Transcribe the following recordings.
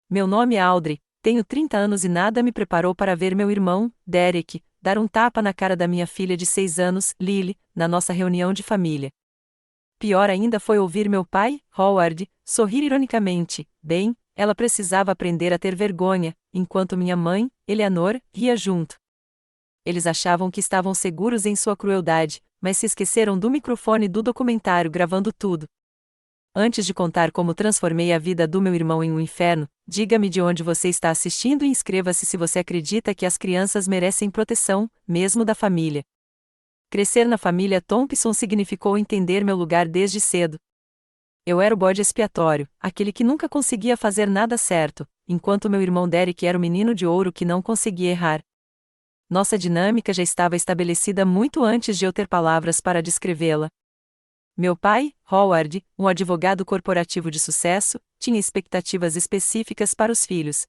Meu nome é Audrey, tenho 30 anos e nada me preparou para ver meu irmão, Derek, dar um tapa na cara da minha filha de 6 anos, Lily, na nossa reunião de família. Pior ainda foi ouvir meu pai, Howard, sorrir ironicamente. Bem, ela precisava aprender a ter vergonha, enquanto minha mãe, Eleanor, ria junto. Eles achavam que estavam seguros em sua crueldade, mas se esqueceram do microfone do documentário gravando tudo. Antes de contar como transformei a vida do meu irmão em um inferno, diga-me de onde você está assistindo e inscreva-se se você acredita que as crianças merecem proteção, mesmo da família. Crescer na família Thompson significou entender meu lugar desde cedo. Eu era o bode expiatório, aquele que nunca conseguia fazer nada certo, enquanto meu irmão Derek era o menino de ouro que não conseguia errar. Nossa dinâmica já estava estabelecida muito antes de eu ter palavras para descrevê-la. Meu pai, Howard, um advogado corporativo de sucesso, tinha expectativas específicas para os filhos.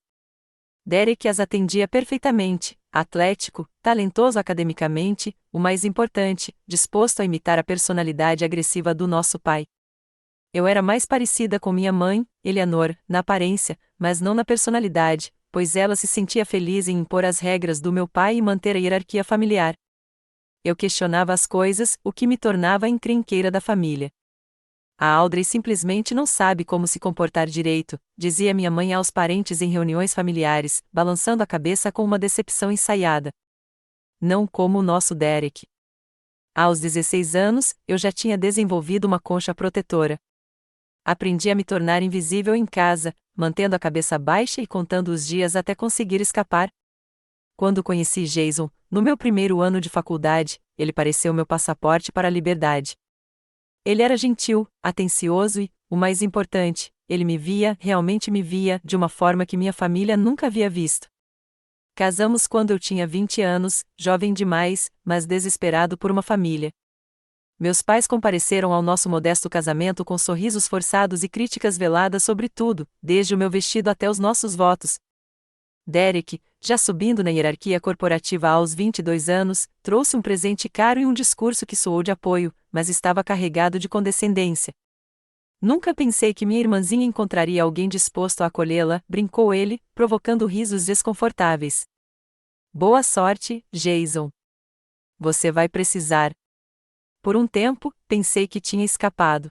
Derek as atendia perfeitamente, atlético, talentoso academicamente, o mais importante, disposto a imitar a personalidade agressiva do nosso pai. Eu era mais parecida com minha mãe, Eleanor, na aparência, mas não na personalidade, pois ela se sentia feliz em impor as regras do meu pai e manter a hierarquia familiar. Eu questionava as coisas, o que me tornava a encrenqueira da família. A Audrey simplesmente não sabe como se comportar direito, dizia minha mãe aos parentes em reuniões familiares, balançando a cabeça com uma decepção ensaiada. Não como o nosso Derek. Aos 16 anos, eu já tinha desenvolvido uma concha protetora. Aprendi a me tornar invisível em casa, mantendo a cabeça baixa e contando os dias até conseguir escapar. Quando conheci Jason, no meu primeiro ano de faculdade, ele pareceu meu passaporte para a liberdade. Ele era gentil, atencioso e, o mais importante, ele me via, realmente me via, de uma forma que minha família nunca havia visto. Casamos quando eu tinha 20 anos, jovem demais, mas desesperado por uma família. Meus pais compareceram ao nosso modesto casamento com sorrisos forçados e críticas veladas sobre tudo, desde o meu vestido até os nossos votos. Derek, já subindo na hierarquia corporativa aos 22 anos, trouxe um presente caro e um discurso que soou de apoio, mas estava carregado de condescendência. Nunca pensei que minha irmãzinha encontraria alguém disposto a acolhê-la, brincou ele, provocando risos desconfortáveis. Boa sorte, Jason. Você vai precisar. Por um tempo, pensei que tinha escapado.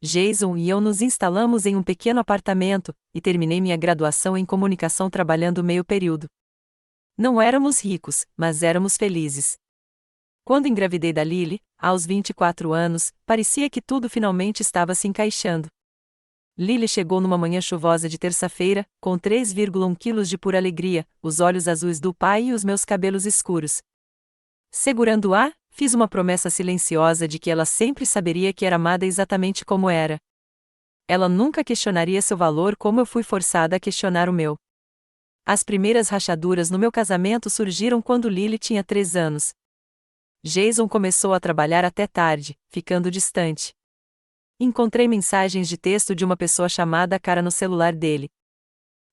Jason e eu nos instalamos em um pequeno apartamento, e terminei minha graduação em comunicação trabalhando meio período. Não éramos ricos, mas éramos felizes. Quando engravidei da Lily, aos 24 anos, parecia que tudo finalmente estava se encaixando. Lily chegou numa manhã chuvosa de terça-feira, com 3,1 quilos de pura alegria, os olhos azuis do pai e os meus cabelos escuros. Segurando-a, fiz uma promessa silenciosa de que ela sempre saberia que era amada exatamente como era. Ela nunca questionaria seu valor como eu fui forçada a questionar o meu. As primeiras rachaduras no meu casamento surgiram quando Lily tinha 3 anos. Jason começou a trabalhar até tarde, ficando distante. Encontrei mensagens de texto de uma pessoa chamada Cara no celular dele.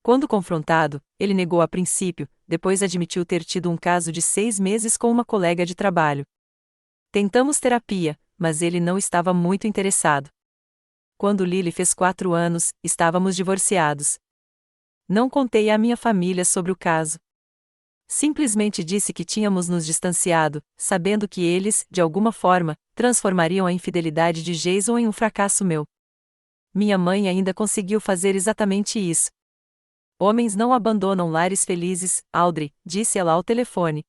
Quando confrontado, ele negou a princípio, depois admitiu ter tido um caso de 6 meses com uma colega de trabalho. Tentamos terapia, mas ele não estava muito interessado. Quando Lily fez 4 anos, estávamos divorciados. Não contei à minha família sobre o caso. Simplesmente disse que tínhamos nos distanciado, sabendo que eles, de alguma forma, transformariam a infidelidade de Jason em um fracasso meu. Minha mãe ainda conseguiu fazer exatamente isso. Homens não abandonam lares felizes, Audrey, disse ela ao telefone.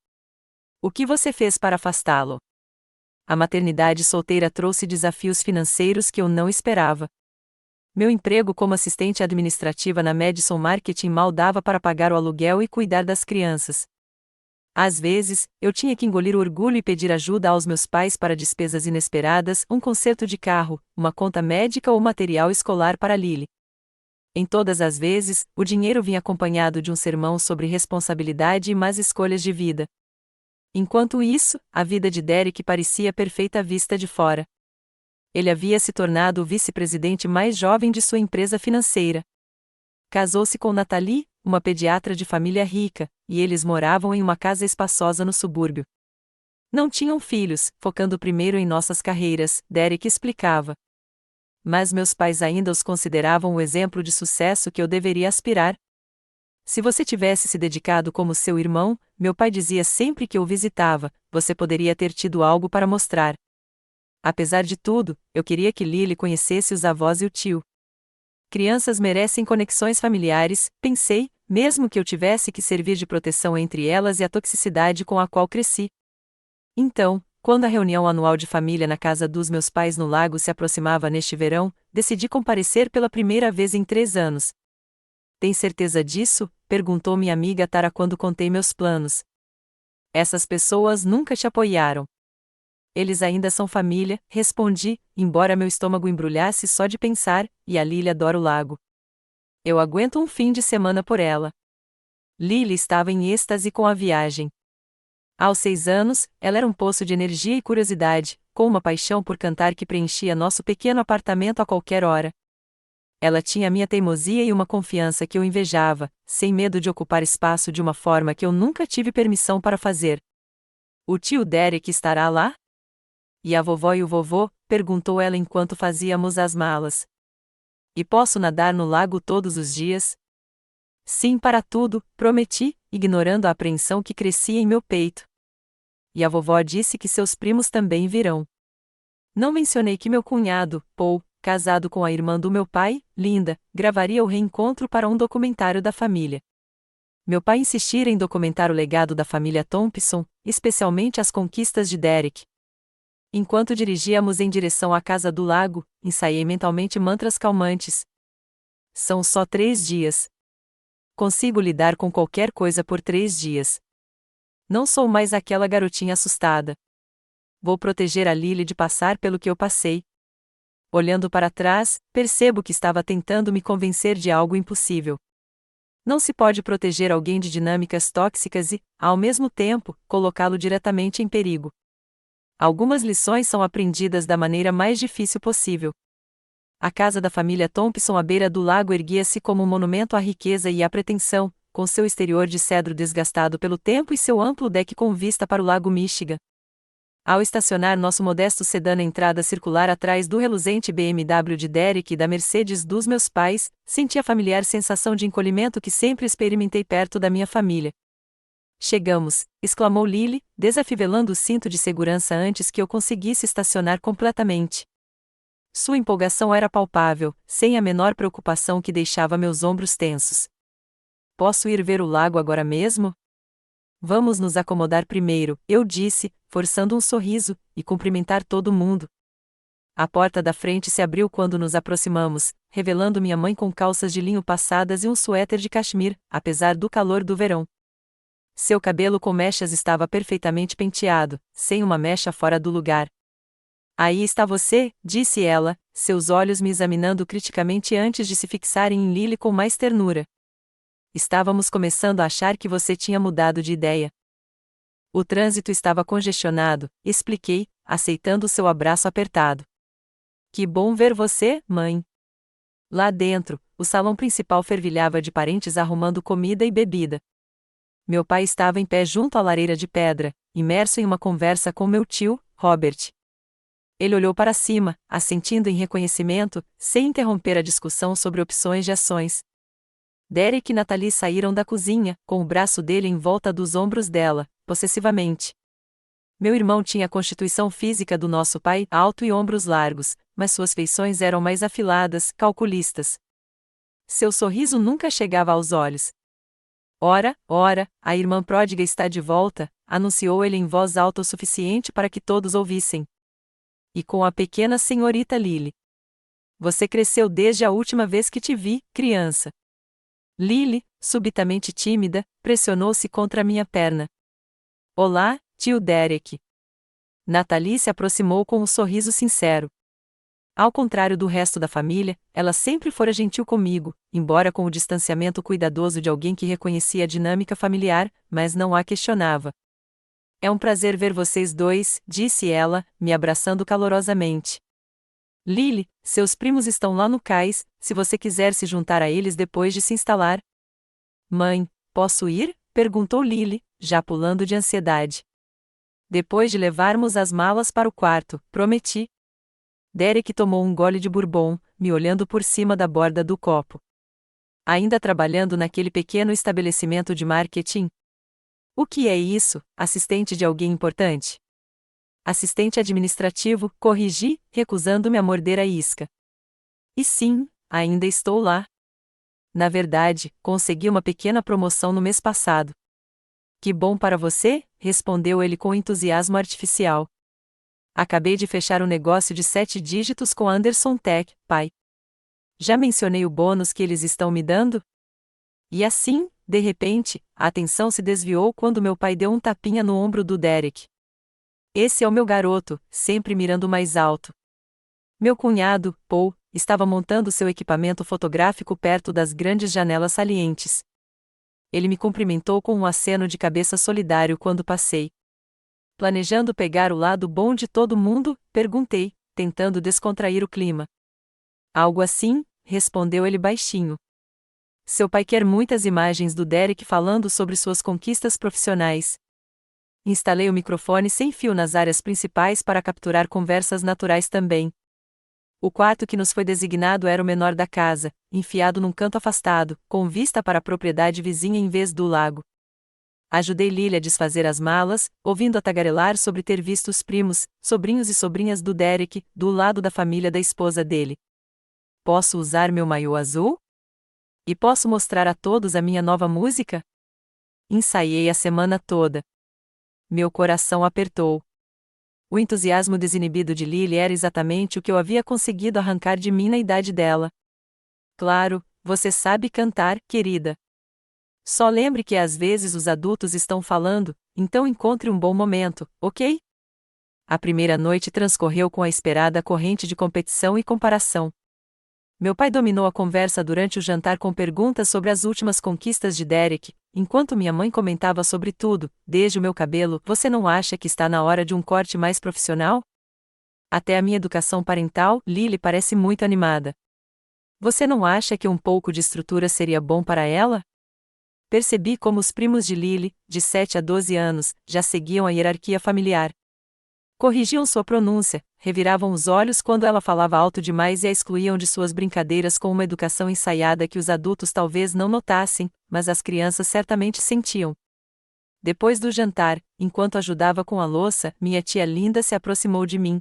O que você fez para afastá-lo? A maternidade solteira trouxe desafios financeiros que eu não esperava. Meu emprego como assistente administrativa na Madison Marketing mal dava para pagar o aluguel e cuidar das crianças. Às vezes, eu tinha que engolir o orgulho e pedir ajuda aos meus pais para despesas inesperadas, um conserto de carro, uma conta médica ou material escolar para Lily. Em todas as vezes, o dinheiro vinha acompanhado de um sermão sobre responsabilidade e más escolhas de vida. Enquanto isso, a vida de Derek parecia perfeita à vista de fora. Ele havia se tornado o vice-presidente mais jovem de sua empresa financeira. Casou-se com Natalie, uma pediatra de família rica, e eles moravam em uma casa espaçosa no subúrbio. Não tinham filhos, focando primeiro em nossas carreiras, Derek explicava. Mas meus pais ainda os consideravam o exemplo de sucesso que eu deveria aspirar. Se você tivesse se dedicado como seu irmão, meu pai dizia sempre que eu visitava, você poderia ter tido algo para mostrar. Apesar de tudo, eu queria que Lily conhecesse os avós e o tio. Crianças merecem conexões familiares, pensei, mesmo que eu tivesse que servir de proteção entre elas e a toxicidade com a qual cresci. Então, quando a reunião anual de família na casa dos meus pais no lago se aproximava neste verão, decidi comparecer pela primeira vez em 3 anos. Tem certeza disso? Perguntou minha amiga Tara quando contei meus planos. Essas pessoas nunca te apoiaram. Eles ainda são família, respondi, embora meu estômago embrulhasse só de pensar, e a Lily adora o lago. Eu aguento um fim de semana por ela. Lily estava em êxtase com a viagem. Aos 6 anos, ela era um poço de energia e curiosidade, com uma paixão por cantar que preenchia nosso pequeno apartamento a qualquer hora. Ela tinha minha teimosia e uma confiança que eu invejava, sem medo de ocupar espaço de uma forma que eu nunca tive permissão para fazer. O tio Derek estará lá? E a vovó e o vovô? Perguntou ela enquanto fazíamos as malas. E posso nadar no lago todos os dias? Sim para tudo, prometi, ignorando a apreensão que crescia em meu peito. E a vovó disse que seus primos também virão. Não mencionei que meu cunhado, Paul, casado com a irmã do meu pai, Linda, gravaria o reencontro para um documentário da família. Meu pai insistira em documentar o legado da família Thompson, especialmente as conquistas de Derek. Enquanto dirigíamos em direção à casa do lago, ensaiei mentalmente mantras calmantes. São só 3 dias. Consigo lidar com qualquer coisa por 3 dias. Não sou mais aquela garotinha assustada. Vou proteger a Lily de passar pelo que eu passei. Olhando para trás, percebo que estava tentando me convencer de algo impossível. Não se pode proteger alguém de dinâmicas tóxicas e, ao mesmo tempo, colocá-lo diretamente em perigo. Algumas lições são aprendidas da maneira mais difícil possível. A casa da família Thompson à beira do lago erguia-se como um monumento à riqueza e à pretensão, com seu exterior de cedro desgastado pelo tempo e seu amplo deck com vista para o lago Michigan. Ao estacionar nosso modesto sedã na entrada circular atrás do reluzente BMW de Derek e da Mercedes dos meus pais, senti a familiar sensação de encolhimento que sempre experimentei perto da minha família. Chegamos, exclamou Lily, desafivelando o cinto de segurança antes que eu conseguisse estacionar completamente. Sua empolgação era palpável, sem a menor preocupação que deixava meus ombros tensos. Posso ir ver o lago agora mesmo? Vamos nos acomodar primeiro, eu disse, forçando um sorriso, e cumprimentar todo mundo. A porta da frente se abriu quando nos aproximamos, revelando minha mãe com calças de linho passadas e um suéter de cachemir, apesar do calor do verão. Seu cabelo com mechas estava perfeitamente penteado, sem uma mecha fora do lugar. Aí está você, disse ela, seus olhos me examinando criticamente antes de se fixarem em Lily com mais ternura. Estávamos começando a achar que você tinha mudado de ideia. O trânsito estava congestionado, expliquei, aceitando seu abraço apertado. Que bom ver você, mãe. Lá dentro, o salão principal fervilhava de parentes arrumando comida e bebida. Meu pai estava em pé junto à lareira de pedra, imerso em uma conversa com meu tio, Robert. Ele olhou para cima, assentindo em reconhecimento, sem interromper a discussão sobre opções de ações. Derek e Natalie saíram da cozinha, com o braço dele em volta dos ombros dela, possessivamente. Meu irmão tinha a constituição física do nosso pai, alto e ombros largos, mas suas feições eram mais afiladas, calculistas. Seu sorriso nunca chegava aos olhos. Ora, a irmã pródiga está de volta, anunciou ele em voz alta o suficiente para que todos ouvissem. E com a pequena senhorita Lily. Você cresceu desde a última vez que te vi, criança. Lily, subitamente tímida, pressionou-se contra minha perna. Olá, tio Derek. Natalie se aproximou com um sorriso sincero. Ao contrário do resto da família, ela sempre fora gentil comigo, embora com o distanciamento cuidadoso de alguém que reconhecia a dinâmica familiar, mas não a questionava. É um prazer ver vocês dois, disse ela, me abraçando calorosamente. Lily, seus primos estão lá no cais, se você quiser se juntar a eles depois de se instalar. Mãe, posso ir? Perguntou Lily, já pulando de ansiedade. Depois de levarmos as malas para o quarto, prometi. Derek tomou um gole de bourbon, me olhando por cima da borda do copo. Ainda trabalhando naquele pequeno estabelecimento de marketing? O que é isso, assistente de alguém importante? Assistente administrativo, corrigi, recusando-me a morder a isca. E sim, ainda estou lá. Na verdade, consegui uma pequena promoção no mês passado. Que bom para você, respondeu ele com entusiasmo artificial. Acabei de fechar um negócio de 7 dígitos com Anderson Tech, pai. Já mencionei o bônus que eles estão me dando? E assim, de repente, a atenção se desviou quando meu pai deu um tapinha no ombro do Derek. Esse é o meu garoto, sempre mirando mais alto. Meu cunhado, Paul, estava montando seu equipamento fotográfico perto das grandes janelas salientes. Ele me cumprimentou com um aceno de cabeça solidário quando passei. Planejando pegar o lado bom de todo mundo, perguntei, tentando descontrair o clima. Algo assim, respondeu ele baixinho. Seu pai quer muitas imagens do Derek falando sobre suas conquistas profissionais. Instalei o microfone sem fio nas áreas principais para capturar conversas naturais também. O quarto que nos foi designado era o menor da casa, enfiado num canto afastado, com vista para a propriedade vizinha em vez do lago. Ajudei Lily a desfazer as malas, ouvindo-a tagarelar sobre ter visto os primos, sobrinhos e sobrinhas do Derek, do lado da família da esposa dele. Posso usar meu maiô azul? E posso mostrar a todos a minha nova música? Ensaiei a semana toda. Meu coração apertou. O entusiasmo desinibido de Lily era exatamente o que eu havia conseguido arrancar de mim na idade dela. Claro, você sabe cantar, querida. Só lembre que às vezes os adultos estão falando, então encontre um bom momento, ok? A primeira noite transcorreu com a esperada corrente de competição e comparação. Meu pai dominou a conversa durante o jantar com perguntas sobre as últimas conquistas de Derek, enquanto minha mãe comentava sobre tudo, desde o meu cabelo. Você não acha que está na hora de um corte mais profissional? Até a minha educação parental, Lily parece muito animada. Você não acha que um pouco de estrutura seria bom para ela? Percebi como os primos de Lily, de 7 a 12 anos, já seguiam a hierarquia familiar. Corrigiam sua pronúncia, reviravam os olhos quando ela falava alto demais e a excluíam de suas brincadeiras com uma educação ensaiada que os adultos talvez não notassem, mas as crianças certamente sentiam. Depois do jantar, enquanto ajudava com a louça, minha tia Linda se aproximou de mim.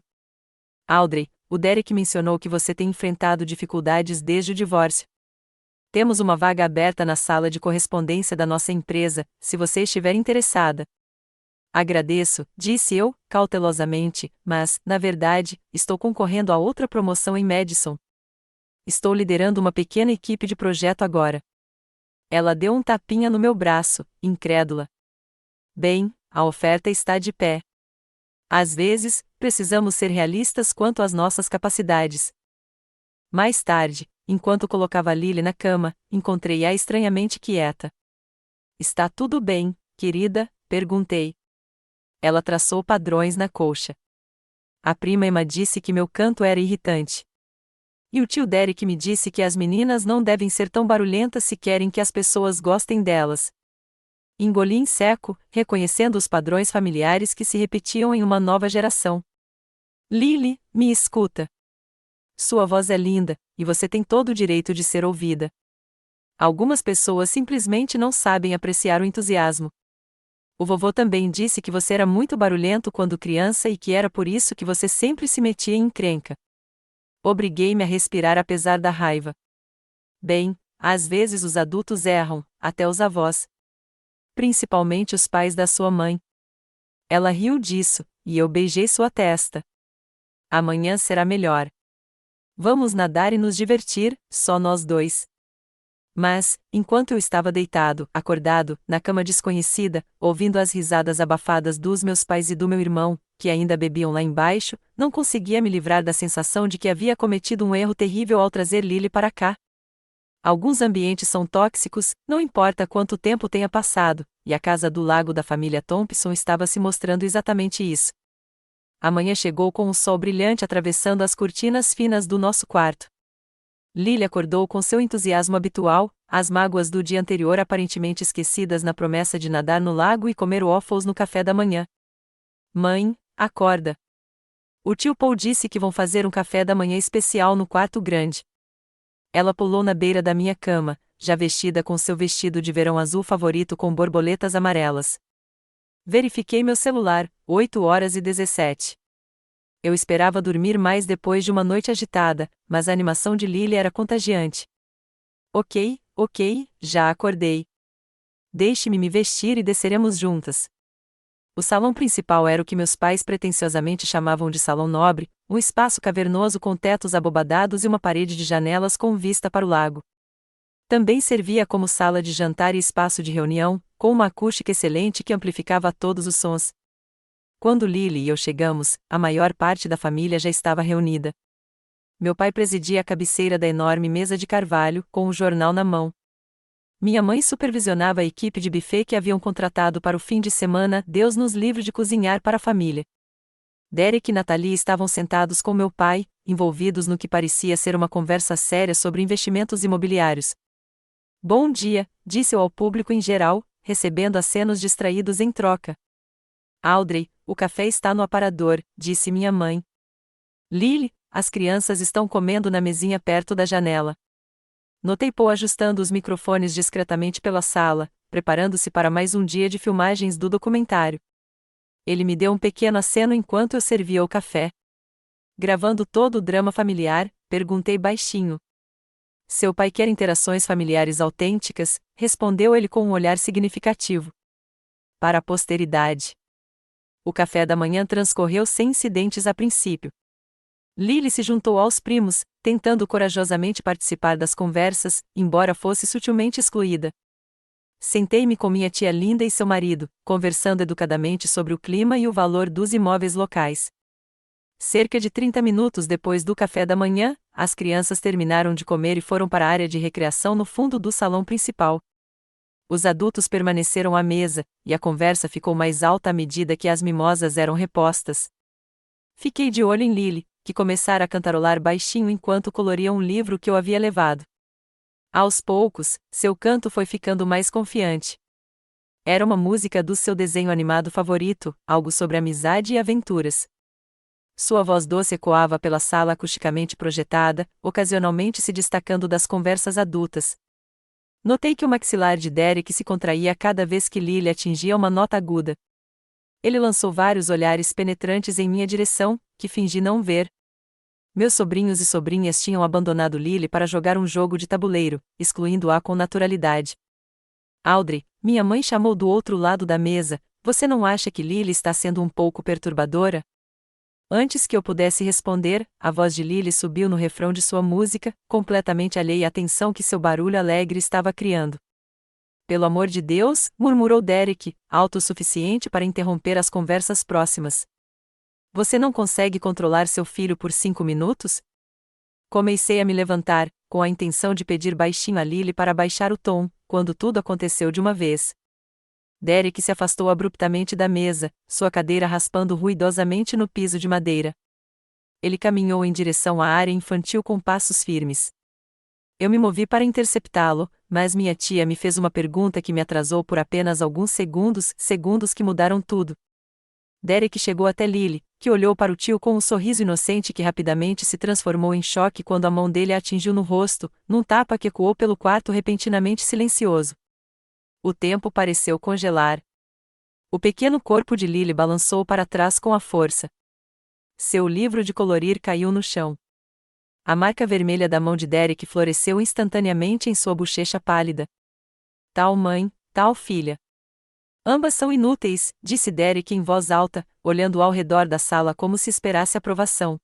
Audrey, o Derek mencionou que você tem enfrentado dificuldades desde o divórcio. Temos uma vaga aberta na sala de correspondência da nossa empresa, se você estiver interessada. Agradeço, disse eu, cautelosamente, mas, na verdade, estou concorrendo a outra promoção em Madison. Estou liderando uma pequena equipe de projeto agora. Ela deu um tapinha no meu braço, incrédula. Bem, a oferta está de pé. Às vezes, precisamos ser realistas quanto às nossas capacidades. Mais tarde, enquanto colocava Lily na cama, encontrei-a estranhamente quieta. Está tudo bem, querida? Perguntei. Ela traçou padrões na colcha. A prima Emma disse que meu canto era irritante. E o tio Derek me disse que as meninas não devem ser tão barulhentas se querem que as pessoas gostem delas. Engoli em seco, reconhecendo os padrões familiares que se repetiam em uma nova geração. Lily, me escuta. Sua voz é linda, e você tem todo o direito de ser ouvida. Algumas pessoas simplesmente não sabem apreciar o entusiasmo. O vovô também disse que você era muito barulhento quando criança e que era por isso que você sempre se metia em encrenca. Obriguei-me a respirar apesar da raiva. Bem, às vezes os adultos erram, até os avós. Principalmente os pais da sua mãe. Ela riu disso, e eu beijei sua testa. Amanhã será melhor. Vamos nadar e nos divertir, só nós dois. Mas, enquanto eu estava deitado, acordado, na cama desconhecida, ouvindo as risadas abafadas dos meus pais e do meu irmão, que ainda bebiam lá embaixo, não conseguia me livrar da sensação de que havia cometido um erro terrível ao trazer Lily para cá. Alguns ambientes são tóxicos, não importa quanto tempo tenha passado, e a casa do lago da família Thompson estava se mostrando exatamente isso. A manhã chegou com um sol brilhante atravessando as cortinas finas do nosso quarto. Lily acordou com seu entusiasmo habitual, as mágoas do dia anterior aparentemente esquecidas na promessa de nadar no lago e comer waffles no café da manhã. Mãe, acorda. O tio Paul disse que vão fazer um café da manhã especial no quarto grande. Ela pulou na beira da minha cama, já vestida com seu vestido de verão azul favorito com borboletas amarelas. Verifiquei meu celular, 8h17. Eu esperava dormir mais depois de uma noite agitada, mas a animação de Lily era contagiante. Ok, já acordei. Deixe-me me vestir e desceremos juntas. O salão principal era o que meus pais pretensiosamente chamavam de salão nobre, um espaço cavernoso com tetos abobadados e uma parede de janelas com vista para o lago. Também servia como sala de jantar e espaço de reunião, com uma acústica excelente que amplificava todos os sons. Quando Lily e eu chegamos, a maior parte da família já estava reunida. Meu pai presidia a cabeceira da enorme mesa de carvalho, com o jornal na mão. Minha mãe supervisionava a equipe de buffet que haviam contratado para o fim de semana. Deus nos livre de cozinhar para a família. Derek e Natalie estavam sentados com meu pai, envolvidos no que parecia ser uma conversa séria sobre investimentos imobiliários. Bom dia, disse eu ao público em geral, recebendo acenos distraídos em troca. Audrey, o café está no aparador, disse minha mãe. Lily, as crianças estão comendo na mesinha perto da janela. Notei Paul ajustando os microfones discretamente pela sala, preparando-se para mais um dia de filmagens do documentário. Ele me deu um pequeno aceno enquanto eu servia o café. Gravando todo o drama familiar, perguntei baixinho. Seu pai quer interações familiares autênticas, respondeu ele com um olhar significativo. Para a posteridade. O café da manhã transcorreu sem incidentes a princípio. Lily se juntou aos primos, tentando corajosamente participar das conversas, embora fosse sutilmente excluída. Sentei-me com minha tia Linda e seu marido, conversando educadamente sobre o clima e o valor dos imóveis locais. Cerca de 30 minutos depois do café da manhã, as crianças terminaram de comer e foram para a área de recreação no fundo do salão principal. Os adultos permaneceram à mesa, e a conversa ficou mais alta à medida que as mimosas eram repostas. Fiquei de olho em Lily, que começara a cantarolar baixinho enquanto coloria um livro que eu havia levado. Aos poucos, seu canto foi ficando mais confiante. Era uma música do seu desenho animado favorito, algo sobre amizade e aventuras. Sua voz doce ecoava pela sala acusticamente projetada, ocasionalmente se destacando das conversas adultas. Notei que o maxilar de Derek se contraía cada vez que Lily atingia uma nota aguda. Ele lançou vários olhares penetrantes em minha direção, que fingi não ver. Meus sobrinhos e sobrinhas tinham abandonado Lily para jogar um jogo de tabuleiro, excluindo-a com naturalidade. Audrey, minha mãe chamou do outro lado da mesa, você não acha que Lily está sendo um pouco perturbadora? Antes que eu pudesse responder, a voz de Lily subiu no refrão de sua música, completamente alheia à tensão que seu barulho alegre estava criando. Pelo amor de Deus, murmurou Derek, alto o suficiente para interromper as conversas próximas. Você não consegue controlar seu filho por 5 minutos? Comecei a me levantar, com a intenção de pedir baixinho a Lily para baixar o tom, quando tudo aconteceu de uma vez. Derek se afastou abruptamente da mesa, sua cadeira raspando ruidosamente no piso de madeira. Ele caminhou em direção à área infantil com passos firmes. Eu me movi para interceptá-lo, mas minha tia me fez uma pergunta que me atrasou por apenas alguns segundos que mudaram tudo. Derek chegou até Lily, que olhou para o tio com um sorriso inocente que rapidamente se transformou em choque quando a mão dele a atingiu no rosto, num tapa que ecoou pelo quarto repentinamente silencioso. O tempo pareceu congelar. O pequeno corpo de Lily balançou para trás com a força. Seu livro de colorir caiu no chão. A marca vermelha da mão de Derek floresceu instantaneamente em sua bochecha pálida. Tal mãe, tal filha. Ambas são inúteis, disse Derek em voz alta, olhando ao redor da sala como se esperasse aprovação.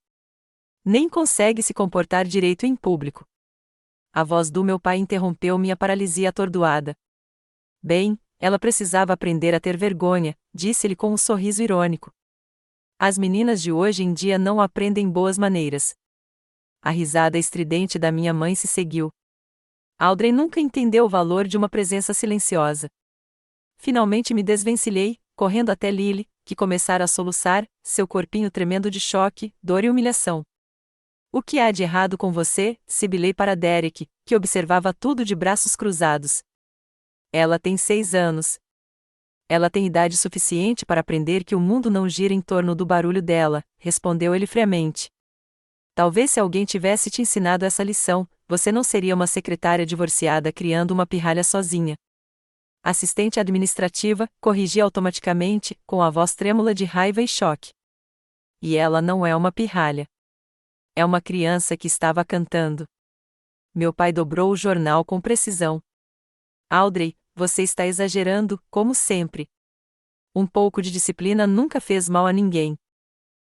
Nem consegue se comportar direito em público. A voz do meu pai interrompeu minha paralisia atordoada. Bem, ela precisava aprender a ter vergonha, disse-lhe com um sorriso irônico. As meninas de hoje em dia não aprendem boas maneiras. A risada estridente da minha mãe se seguiu. Audrey nunca entendeu o valor de uma presença silenciosa. Finalmente me desvencilhei, correndo até Lily, que começara a soluçar, seu corpinho tremendo de choque, dor e humilhação. O que há de errado com você? Sibilei para Derek, que observava tudo de braços cruzados. Ela tem 6 anos. Ela tem idade suficiente para aprender que o mundo não gira em torno do barulho dela, respondeu ele friamente. Talvez se alguém tivesse te ensinado essa lição, você não seria uma secretária divorciada criando uma pirralha sozinha. Assistente administrativa, corrigia automaticamente, com a voz trêmula de raiva e choque. E ela não é uma pirralha. É uma criança que estava cantando. Meu pai dobrou o jornal com precisão. Audrey, você está exagerando, como sempre. Um pouco de disciplina nunca fez mal a ninguém.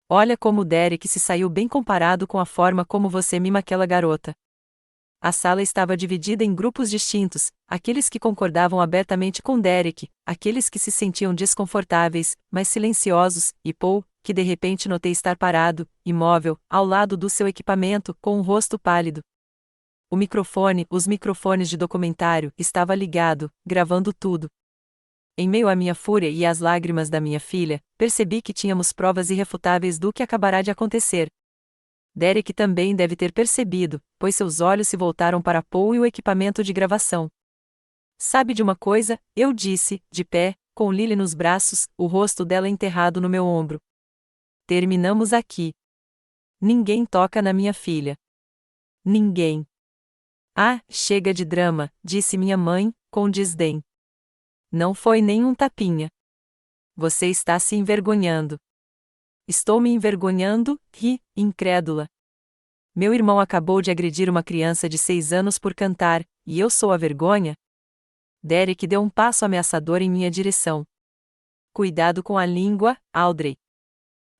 Olha como Derek se saiu bem comparado com a forma como você mima aquela garota. A sala estava dividida em grupos distintos, aqueles que concordavam abertamente com Derek, aqueles que se sentiam desconfortáveis, mas silenciosos, e Paul, que de repente notei estar parado, imóvel, ao lado do seu equipamento, com um rosto pálido. Os microfones de documentário, estava ligado, gravando tudo. Em meio à minha fúria e às lágrimas da minha filha, percebi que tínhamos provas irrefutáveis do que acabará de acontecer. Derek também deve ter percebido, pois seus olhos se voltaram para Paul e o equipamento de gravação. Sabe de uma coisa? Eu disse, de pé, com Lily nos braços, o rosto dela enterrado no meu ombro. Terminamos aqui. Ninguém toca na minha filha. Ninguém. Ah, chega de drama, disse minha mãe, com desdém. Não foi nem um tapinha. Você está se envergonhando. Estou me envergonhando, ri, incrédula. Meu irmão acabou de agredir uma criança de 6 anos por cantar, e eu sou a vergonha? Derek deu um passo ameaçador em minha direção. Cuidado com a língua, Audrey.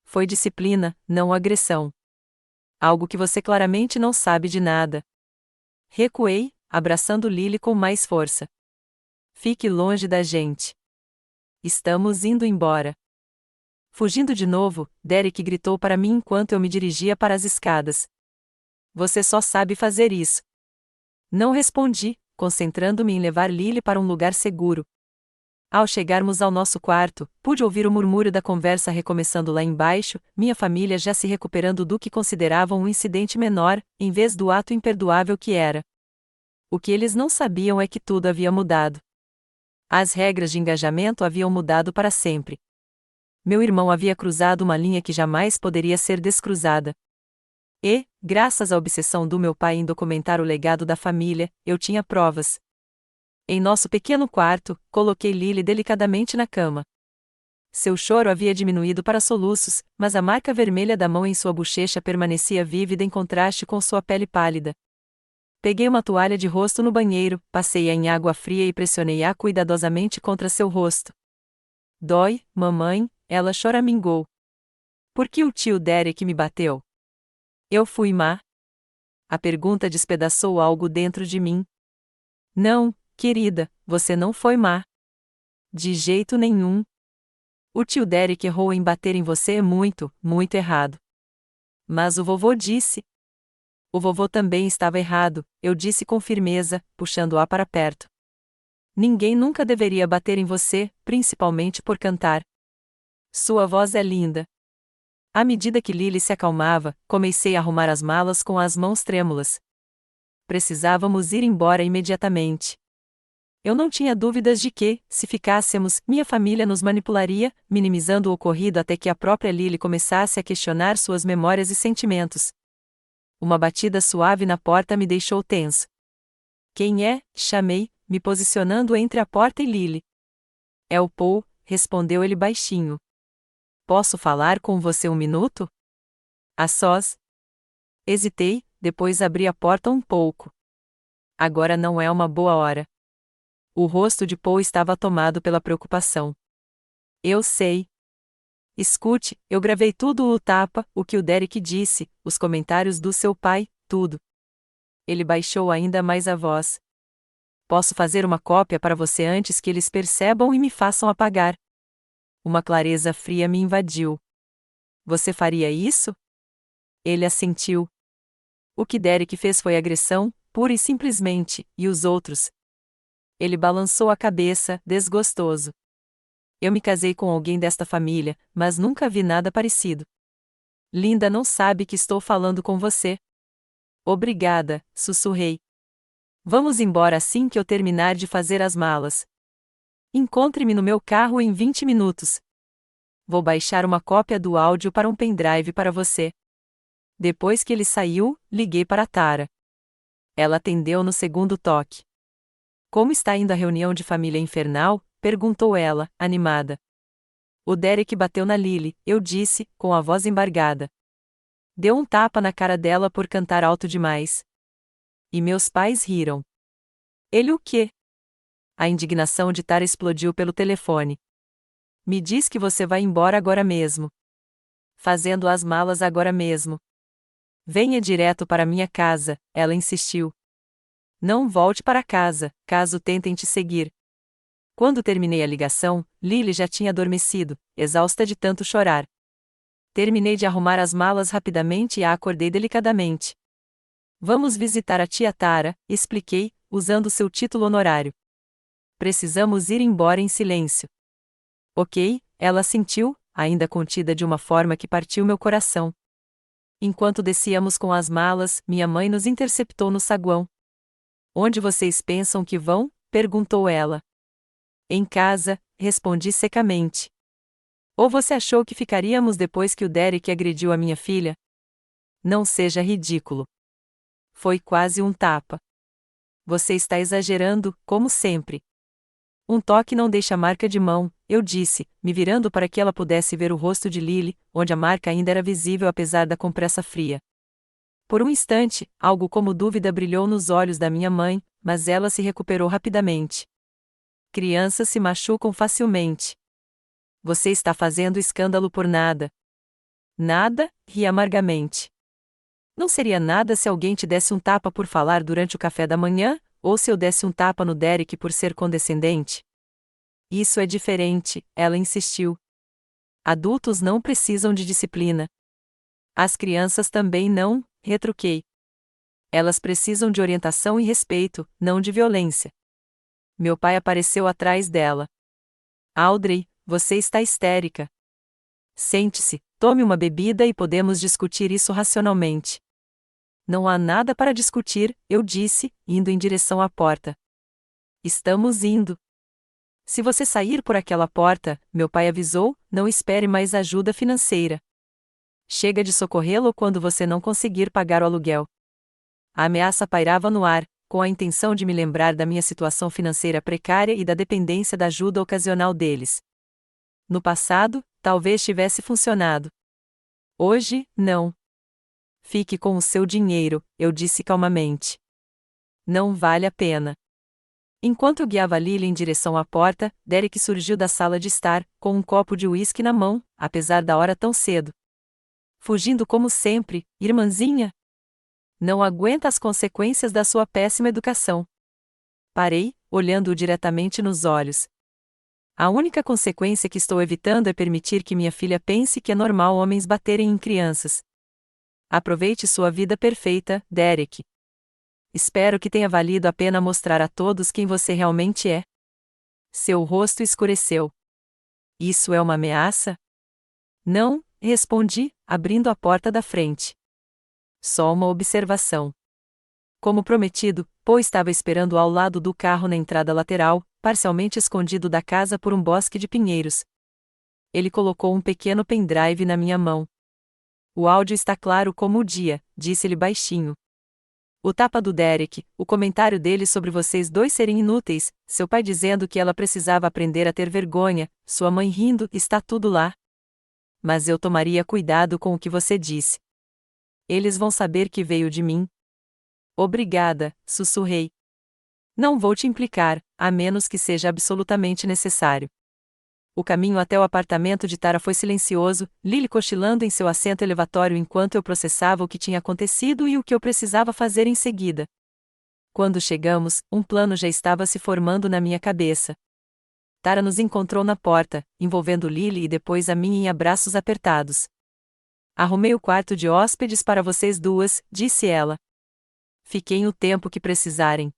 Foi disciplina, não agressão. Algo que você claramente não sabe de nada. Recuei, abraçando Lily com mais força. Fique longe da gente. Estamos indo embora. Fugindo de novo, Derek gritou para mim enquanto eu me dirigia para as escadas. Você só sabe fazer isso. Não respondi, concentrando-me em levar Lily para um lugar seguro. Ao chegarmos ao nosso quarto, pude ouvir o murmúrio da conversa recomeçando lá embaixo, minha família já se recuperando do que consideravam um incidente menor, em vez do ato imperdoável que era. O que eles não sabiam é que tudo havia mudado. As regras de engajamento haviam mudado para sempre. Meu irmão havia cruzado uma linha que jamais poderia ser descruzada. E, graças à obsessão do meu pai em documentar o legado da família, eu tinha provas. Em nosso pequeno quarto, coloquei Lily delicadamente na cama. Seu choro havia diminuído para soluços, mas a marca vermelha da mão em sua bochecha permanecia vívida em contraste com sua pele pálida. Peguei uma toalha de rosto no banheiro, passei-a em água fria e pressionei-a cuidadosamente contra seu rosto. Dói, mamãe, ela choramingou. Por que o tio Derek me bateu? Eu fui má? A pergunta despedaçou algo dentro de mim. Não, querida, você não foi má. De jeito nenhum. O tio Derek errou em bater em você muito, muito errado. Mas o vovô disse. O vovô também estava errado, eu disse com firmeza, puxando-a para perto. Ninguém nunca deveria bater em você, principalmente por cantar. Sua voz é linda. À medida que Lily se acalmava, comecei a arrumar as malas com as mãos trêmulas. Precisávamos ir embora imediatamente. Eu não tinha dúvidas de que, se ficássemos, minha família nos manipularia, minimizando o ocorrido até que a própria Lily começasse a questionar suas memórias e sentimentos. Uma batida suave na porta me deixou tenso. Quem é? Chamei, me posicionando entre a porta e Lily. É o Paul, respondeu ele baixinho. Posso falar com você um minuto? A sós? Hesitei, depois abri a porta um pouco. Agora não é uma boa hora. O rosto de Paul estava tomado pela preocupação. Eu sei. Escute, eu gravei tudo o tapa, o que o Derek disse, os comentários do seu pai, tudo. Ele baixou ainda mais a voz. Posso fazer uma cópia para você antes que eles percebam e me façam apagar. Uma clareza fria me invadiu. Você faria isso? Ele assentiu. O que Derek fez foi agressão, pura e simplesmente, e os outros? Ele balançou a cabeça, desgostoso. Eu me casei com alguém desta família, mas nunca vi nada parecido. Linda não sabe que estou falando com você. Obrigada, sussurrei. Vamos embora assim que eu terminar de fazer as malas. Encontre-me no meu carro em 20 minutos. Vou baixar uma cópia do áudio para um pendrive para você. Depois que ele saiu, liguei para Tara. Ela atendeu no segundo toque. Como está indo a reunião de família infernal? Perguntou ela, animada. O Derek bateu na Lily, eu disse, com a voz embargada. Deu um tapa na cara dela por cantar alto demais. E meus pais riram. Ele o quê? A indignação de Tara explodiu pelo telefone. Me diz que você vai embora agora mesmo. Fazendo as malas agora mesmo. Venha direto para minha casa, ela insistiu. Não volte para casa, caso tentem te seguir. Quando terminei a ligação, Lily já tinha adormecido, exausta de tanto chorar. Terminei de arrumar as malas rapidamente e a acordei delicadamente. Vamos visitar a tia Tara, expliquei, usando seu título honorário. Precisamos ir embora em silêncio. Ok, ela assentiu, ainda contida de uma forma que partiu meu coração. Enquanto descíamos com as malas, minha mãe nos interceptou no saguão. Onde vocês pensam que vão? Perguntou ela. Em casa, respondi secamente. Ou você achou que ficaríamos depois que o Derek agrediu a minha filha? Não seja ridículo. Foi quase um tapa. Você está exagerando, como sempre. Um toque não deixa marca de mão, eu disse, me virando para que ela pudesse ver o rosto de Lily, onde a marca ainda era visível apesar da compressa fria. Por um instante, algo como dúvida brilhou nos olhos da minha mãe, mas ela se recuperou rapidamente. Crianças se machucam facilmente. Você está fazendo escândalo por nada. Nada? Ri amargamente. Não seria nada se alguém te desse um tapa por falar durante o café da manhã, ou se eu desse um tapa no Derek por ser condescendente? Isso é diferente, ela insistiu. Adultos não precisam de disciplina. As crianças também não, retruquei. Elas precisam de orientação e respeito, não de violência. Meu pai apareceu atrás dela. Audrey, você está histérica. Sente-se, tome uma bebida e podemos discutir isso racionalmente. Não há nada para discutir, eu disse, indo em direção à porta. Estamos indo. Se você sair por aquela porta, meu pai avisou, não espere mais ajuda financeira. Chega de socorrê-lo quando você não conseguir pagar o aluguel. A ameaça pairava no ar, com a intenção de me lembrar da minha situação financeira precária e da dependência da ajuda ocasional deles. No passado, talvez tivesse funcionado. Hoje, não. Fique com o seu dinheiro, eu disse calmamente. Não vale a pena. Enquanto eu guiava Lily em direção à porta, Derek surgiu da sala de estar, com um copo de uísque na mão, apesar da hora tão cedo. Fugindo como sempre, irmãzinha? Não aguenta as consequências da sua péssima educação. Parei, olhando-o diretamente nos olhos. A única consequência que estou evitando é permitir que minha filha pense que é normal homens baterem em crianças. Aproveite sua vida perfeita, Derek. Espero que tenha valido a pena mostrar a todos quem você realmente é. Seu rosto escureceu. Isso é uma ameaça? Não, respondi, abrindo a porta da frente. Só uma observação. Como prometido, Poe estava esperando ao lado do carro na entrada lateral, parcialmente escondido da casa por um bosque de pinheiros. Ele colocou um pequeno pendrive na minha mão. O áudio está claro como o dia, disse-ele baixinho. O tapa do Derek, o comentário dele sobre vocês dois serem inúteis, seu pai dizendo que ela precisava aprender a ter vergonha, sua mãe rindo, está tudo lá. Mas eu tomaria cuidado com o que você disse. Eles vão saber que veio de mim. Obrigada, sussurrei. Não vou te implicar, a menos que seja absolutamente necessário. O caminho até o apartamento de Tara foi silencioso, Lily cochilando em seu assento elevatório enquanto eu processava o que tinha acontecido e o que eu precisava fazer em seguida. Quando chegamos, um plano já estava se formando na minha cabeça. Tara nos encontrou na porta, envolvendo Lily e depois a mim em abraços apertados. Arrumei o quarto de hóspedes para vocês duas, disse ela. Fiquem o tempo que precisarem.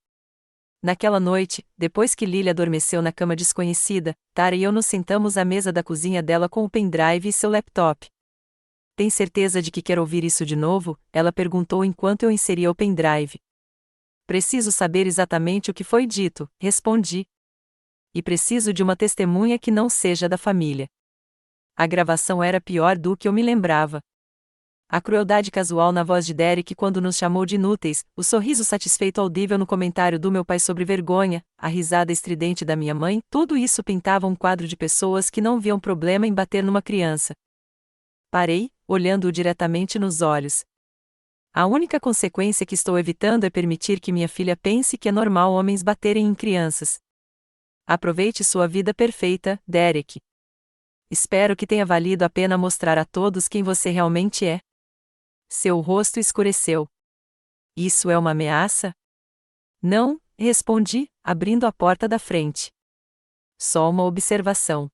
Naquela noite, depois que Lily adormeceu na cama desconhecida, Tara e eu nos sentamos à mesa da cozinha dela com o pendrive e seu laptop. Tem certeza de que quer ouvir isso de novo? Ela perguntou enquanto eu inseria o pendrive. Preciso saber exatamente o que foi dito, respondi. E preciso de uma testemunha que não seja da família. A gravação era pior do que eu me lembrava. A crueldade casual na voz de Derek quando nos chamou de inúteis, o sorriso satisfeito audível no comentário do meu pai sobre vergonha, a risada estridente da minha mãe, tudo isso pintava um quadro de pessoas que não viam problema em bater numa criança. Parei, olhando-o diretamente nos olhos. A única consequência que estou evitando é permitir que minha filha pense que é normal homens baterem em crianças. Aproveite sua vida perfeita, Derek. Espero que tenha valido a pena mostrar a todos quem você realmente é. Seu rosto escureceu. Isso é uma ameaça? Não, respondi, abrindo a porta da frente. Só uma observação.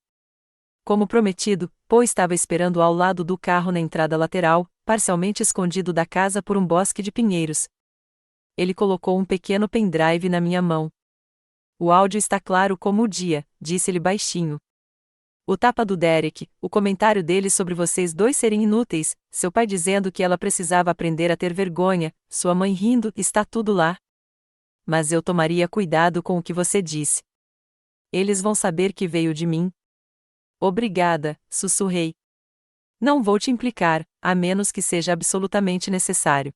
Como prometido, Poe estava esperando ao lado do carro na entrada lateral, parcialmente escondido da casa por um bosque de pinheiros. Ele colocou um pequeno pendrive na minha mão. O áudio está claro como o dia, disse-ele baixinho. O tapa do Derek, o comentário dele sobre vocês dois serem inúteis, seu pai dizendo que ela precisava aprender a ter vergonha, sua mãe rindo, está tudo lá. Mas eu tomaria cuidado com o que você disse. Eles vão saber que veio de mim. Obrigada, sussurrei. Não vou te implicar, a menos que seja absolutamente necessário.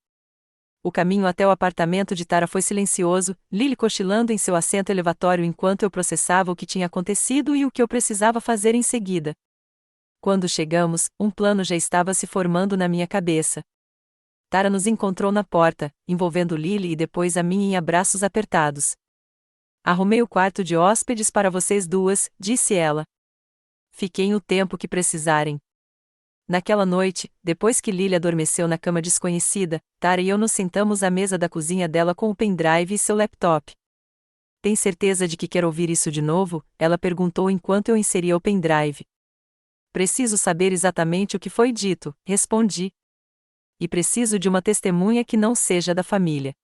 O caminho até o apartamento de Tara foi silencioso, Lily cochilando em seu assento elevatório enquanto eu processava o que tinha acontecido e o que eu precisava fazer em seguida. Quando chegamos, um plano já estava se formando na minha cabeça. Tara nos encontrou na porta, envolvendo Lily e depois a mim em abraços apertados. Arrumei o quarto de hóspedes para vocês duas, disse ela. Fiquem o tempo que precisarem. Naquela noite, depois que Lily adormeceu na cama desconhecida, Tara e eu nos sentamos à mesa da cozinha dela com o pendrive e seu laptop. Tem certeza de que quer ouvir isso de novo? Ela perguntou enquanto eu inseria o pendrive. Preciso saber exatamente o que foi dito, respondi. E preciso de uma testemunha que não seja da família.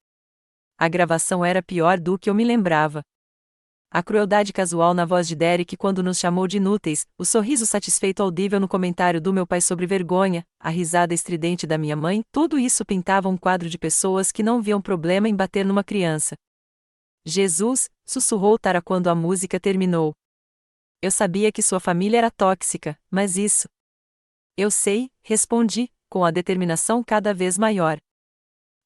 A gravação era pior do que eu me lembrava. A crueldade casual na voz de Derek quando nos chamou de inúteis, o sorriso satisfeito audível no comentário do meu pai sobre vergonha, a risada estridente da minha mãe, tudo isso pintava um quadro de pessoas que não viam problema em bater numa criança. Jesus, sussurrou Tara quando a música terminou. Eu sabia que sua família era tóxica, mas isso. Eu sei, respondi, com a determinação cada vez maior.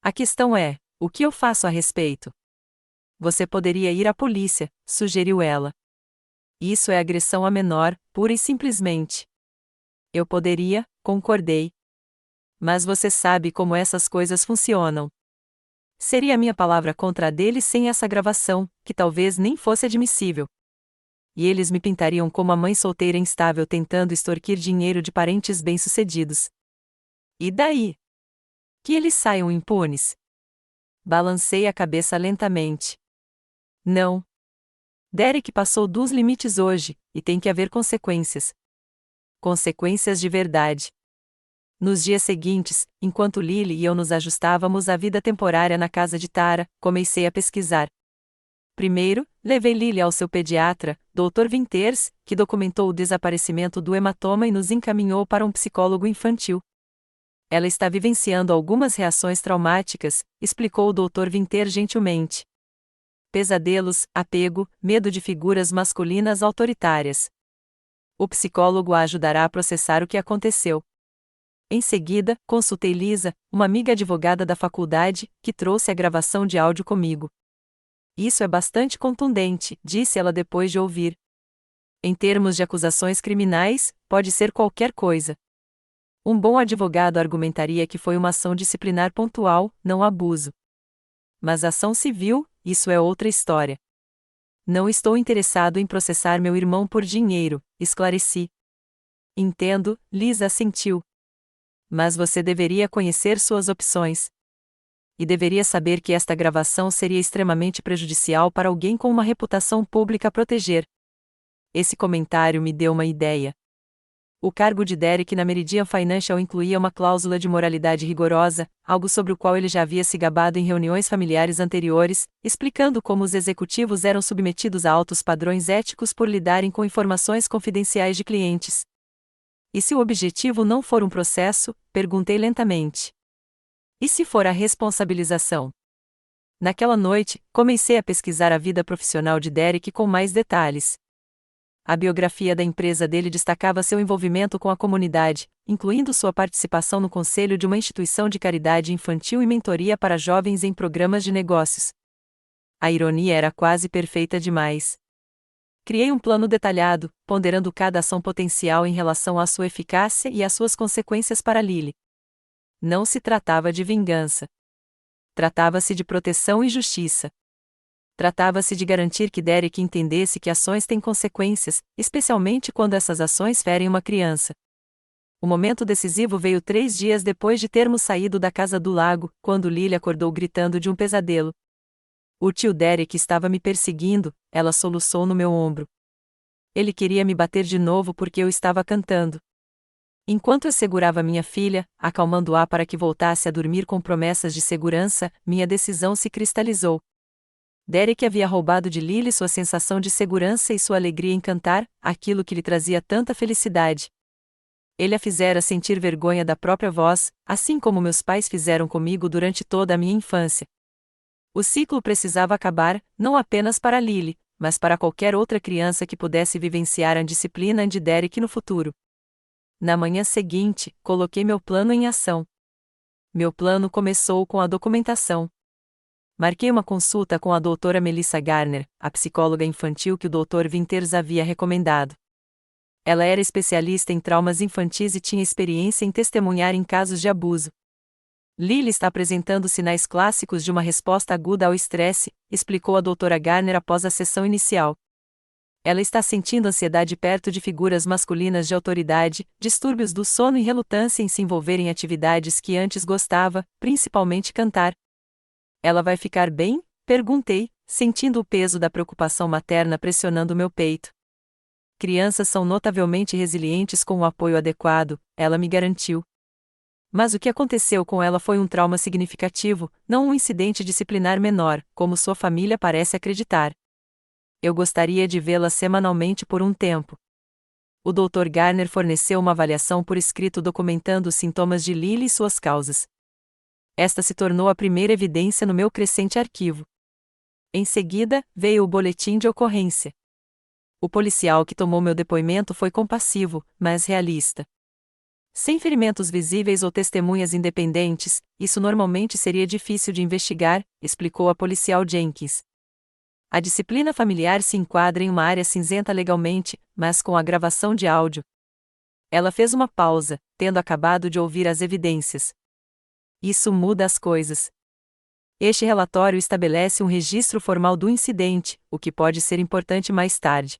A questão é, o que eu faço a respeito? Você poderia ir à polícia, sugeriu ela. Isso é agressão a menor, pura e simplesmente. Eu poderia, concordei. Mas você sabe como essas coisas funcionam. Seria a minha palavra contra a deles sem essa gravação, que talvez nem fosse admissível. E eles me pintariam como a mãe solteira instável tentando extorquir dinheiro de parentes bem-sucedidos. E daí? Que eles saiam impunes? Balancei a cabeça lentamente. Não. Derek passou dos limites hoje, e tem que haver consequências. Consequências de verdade. Nos dias seguintes, enquanto Lily e eu nos ajustávamos à vida temporária na casa de Tara, comecei a pesquisar. Primeiro, levei Lily ao seu pediatra, Dr. Winters, que documentou o desaparecimento do hematoma e nos encaminhou para um psicólogo infantil. Ela está vivenciando algumas reações traumáticas, explicou o Dr. Winters gentilmente. Pesadelos, apego, medo de figuras masculinas autoritárias. O psicólogo a ajudará a processar o que aconteceu. Em seguida, consultei Lisa, uma amiga advogada da faculdade, que trouxe a gravação de áudio comigo. Isso é bastante contundente, disse ela depois de ouvir. Em termos de acusações criminais, pode ser qualquer coisa. Um bom advogado argumentaria que foi uma ação disciplinar pontual, não abuso. Mas ação civil, isso é outra história. Não estou interessado em processar meu irmão por dinheiro, esclareci. Entendo, Lisa assentiu. Mas você deveria conhecer suas opções. E deveria saber que esta gravação seria extremamente prejudicial para alguém com uma reputação pública a proteger. Esse comentário me deu uma ideia. O cargo de Derek na Meridian Financial incluía uma cláusula de moralidade rigorosa, algo sobre o qual ele já havia se gabado em reuniões familiares anteriores, explicando como os executivos eram submetidos a altos padrões éticos por lidarem com informações confidenciais de clientes. E se o objetivo não for um processo? Perguntei lentamente. E se for a responsabilização? Naquela noite, comecei a pesquisar a vida profissional de Derek com mais detalhes. A biografia da empresa dele destacava seu envolvimento com a comunidade, incluindo sua participação no conselho de uma instituição de caridade infantil e mentoria para jovens em programas de negócios. A ironia era quase perfeita demais. Criei um plano detalhado, ponderando cada ação potencial em relação à sua eficácia e às suas consequências para Lily. Não se tratava de vingança. Tratava-se de proteção e justiça. Tratava-se de garantir que Derek entendesse que ações têm consequências, especialmente quando essas ações ferem uma criança. O momento decisivo veio 3 dias depois de termos saído da casa do lago, quando Lily acordou gritando de um pesadelo. O tio Derek estava me perseguindo, ela soluçou no meu ombro. Ele queria me bater de novo porque eu estava cantando. Enquanto eu segurava minha filha, acalmando-a para que voltasse a dormir com promessas de segurança, minha decisão se cristalizou. Derek havia roubado de Lily sua sensação de segurança e sua alegria em cantar, aquilo que lhe trazia tanta felicidade. Ele a fizera sentir vergonha da própria voz, assim como meus pais fizeram comigo durante toda a minha infância. O ciclo precisava acabar, não apenas para Lily, mas para qualquer outra criança que pudesse vivenciar a disciplina de Derek no futuro. Na manhã seguinte, coloquei meu plano em ação. Meu plano começou com a documentação. Marquei uma consulta com a doutora Melissa Garner, a psicóloga infantil que o Dr. Winters havia recomendado. Ela era especialista em traumas infantis e tinha experiência em testemunhar em casos de abuso. Lily está apresentando sinais clássicos de uma resposta aguda ao estresse, explicou a doutora Garner após a sessão inicial. Ela está sentindo ansiedade perto de figuras masculinas de autoridade, distúrbios do sono e relutância em se envolver em atividades que antes gostava, principalmente cantar. Ela vai ficar bem? Perguntei, sentindo o peso da preocupação materna pressionando meu peito. Crianças são notavelmente resilientes com o apoio adequado, ela me garantiu. Mas o que aconteceu com ela foi um trauma significativo, não um incidente disciplinar menor, como sua família parece acreditar. Eu gostaria de vê-la semanalmente por um tempo. O Dr. Garner forneceu uma avaliação por escrito documentando os sintomas de Lily e suas causas. Esta se tornou a primeira evidência no meu crescente arquivo. Em seguida, veio o boletim de ocorrência. O policial que tomou meu depoimento foi compassivo, mas realista. Sem ferimentos visíveis ou testemunhas independentes, isso normalmente seria difícil de investigar, explicou a policial Jenkins. A disciplina familiar se enquadra em uma área cinzenta legalmente, mas com a gravação de áudio. Ela fez uma pausa, tendo acabado de ouvir as evidências. Isso muda as coisas. Este relatório estabelece um registro formal do incidente, o que pode ser importante mais tarde.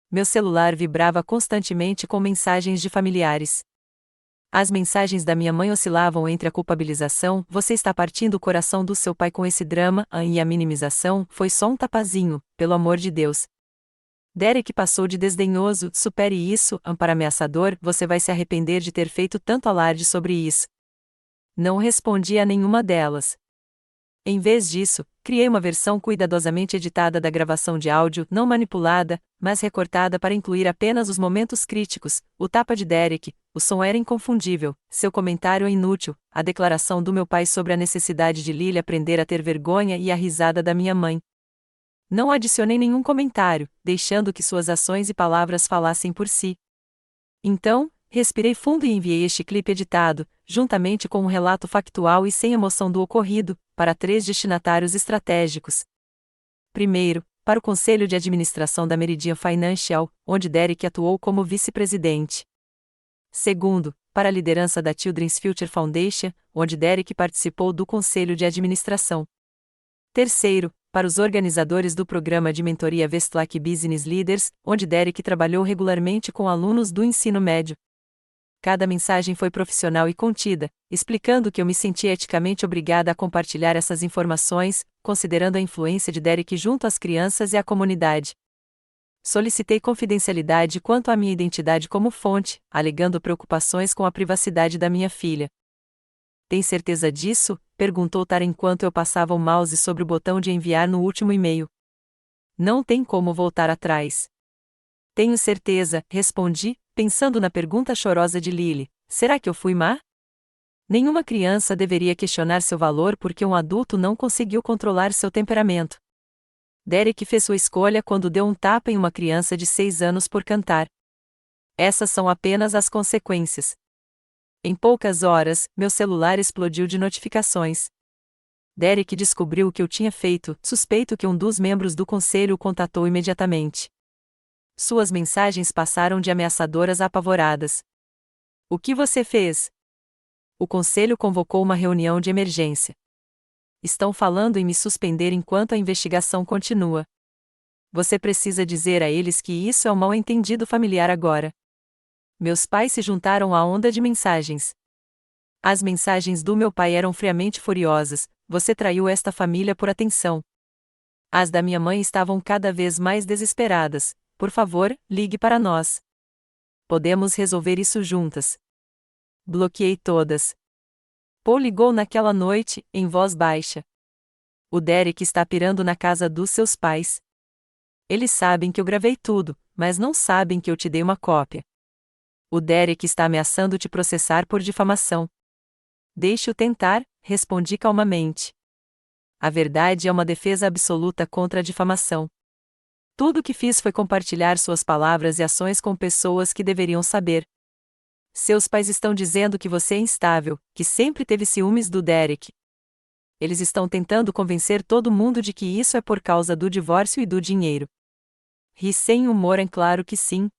Meu celular vibrava constantemente com mensagens de familiares. As mensagens da minha mãe oscilavam entre a culpabilização, você está partindo o coração do seu pai com esse drama, e a minimização, foi só um tapazinho, pelo amor de Deus. Derek passou de desdenhoso, supere isso, para ameaçador, você vai se arrepender de ter feito tanto alarde sobre isso. Não respondi a nenhuma delas. Em vez disso, criei uma versão cuidadosamente editada da gravação de áudio, não manipulada, mas recortada para incluir apenas os momentos críticos, o tapa de Derek, o som era inconfundível, seu comentário é inútil, a declaração do meu pai sobre a necessidade de Lily aprender a ter vergonha e a risada da minha mãe. Não adicionei nenhum comentário, deixando que suas ações e palavras falassem por si. Então, respirei fundo e enviei este clipe editado, juntamente com um relato factual e sem emoção do ocorrido, para 3 destinatários estratégicos. Primeiro, para o Conselho de Administração da Meridian Financial, onde Derek atuou como vice-presidente. Segundo, para a liderança da Children's Future Foundation, onde Derek participou do Conselho de Administração. Terceiro, para os organizadores do programa de mentoria Westlake Business Leaders, onde Derek trabalhou regularmente com alunos do ensino médio. Cada mensagem foi profissional e contida, explicando que eu me senti eticamente obrigada a compartilhar essas informações, considerando a influência de Derek junto às crianças e à comunidade. Solicitei confidencialidade quanto à minha identidade como fonte, alegando preocupações com a privacidade da minha filha. Tem certeza disso? Perguntou Tara enquanto eu passava o mouse sobre o botão de enviar no último e-mail. Não tem como voltar atrás. Tenho certeza, respondi, pensando na pergunta chorosa de Lily: será que eu fui má? Nenhuma criança deveria questionar seu valor porque um adulto não conseguiu controlar seu temperamento. Derek fez sua escolha quando deu um tapa em uma criança de 6 anos por cantar. Essas são apenas as consequências. Em poucas horas, meu celular explodiu de notificações. Derek descobriu o que eu tinha feito, suspeito que um dos membros do conselho o contatou imediatamente. Suas mensagens passaram de ameaçadoras a apavoradas. O que você fez? O conselho convocou uma reunião de emergência. Estão falando em me suspender enquanto a investigação continua. Você precisa dizer a eles que isso é um mal-entendido familiar agora. Meus pais se juntaram à onda de mensagens. As mensagens do meu pai eram friamente furiosas: você traiu esta família por atenção. As da minha mãe estavam cada vez mais desesperadas: por favor, ligue para nós. Podemos resolver isso juntas. Bloqueei todas. Paul ligou naquela noite, em voz baixa. O Derek está pirando na casa dos seus pais. Eles sabem que eu gravei tudo, mas não sabem que eu te dei uma cópia. O Derek está ameaçando te processar por difamação. Deixe-o tentar, respondi calmamente. A verdade é uma defesa absoluta contra a difamação. Tudo o que fiz foi compartilhar suas palavras e ações com pessoas que deveriam saber. Seus pais estão dizendo que você é instável, que sempre teve ciúmes do Derek. Eles estão tentando convencer todo mundo de que isso é por causa do divórcio e do dinheiro. Ri sem humor, é claro que sim.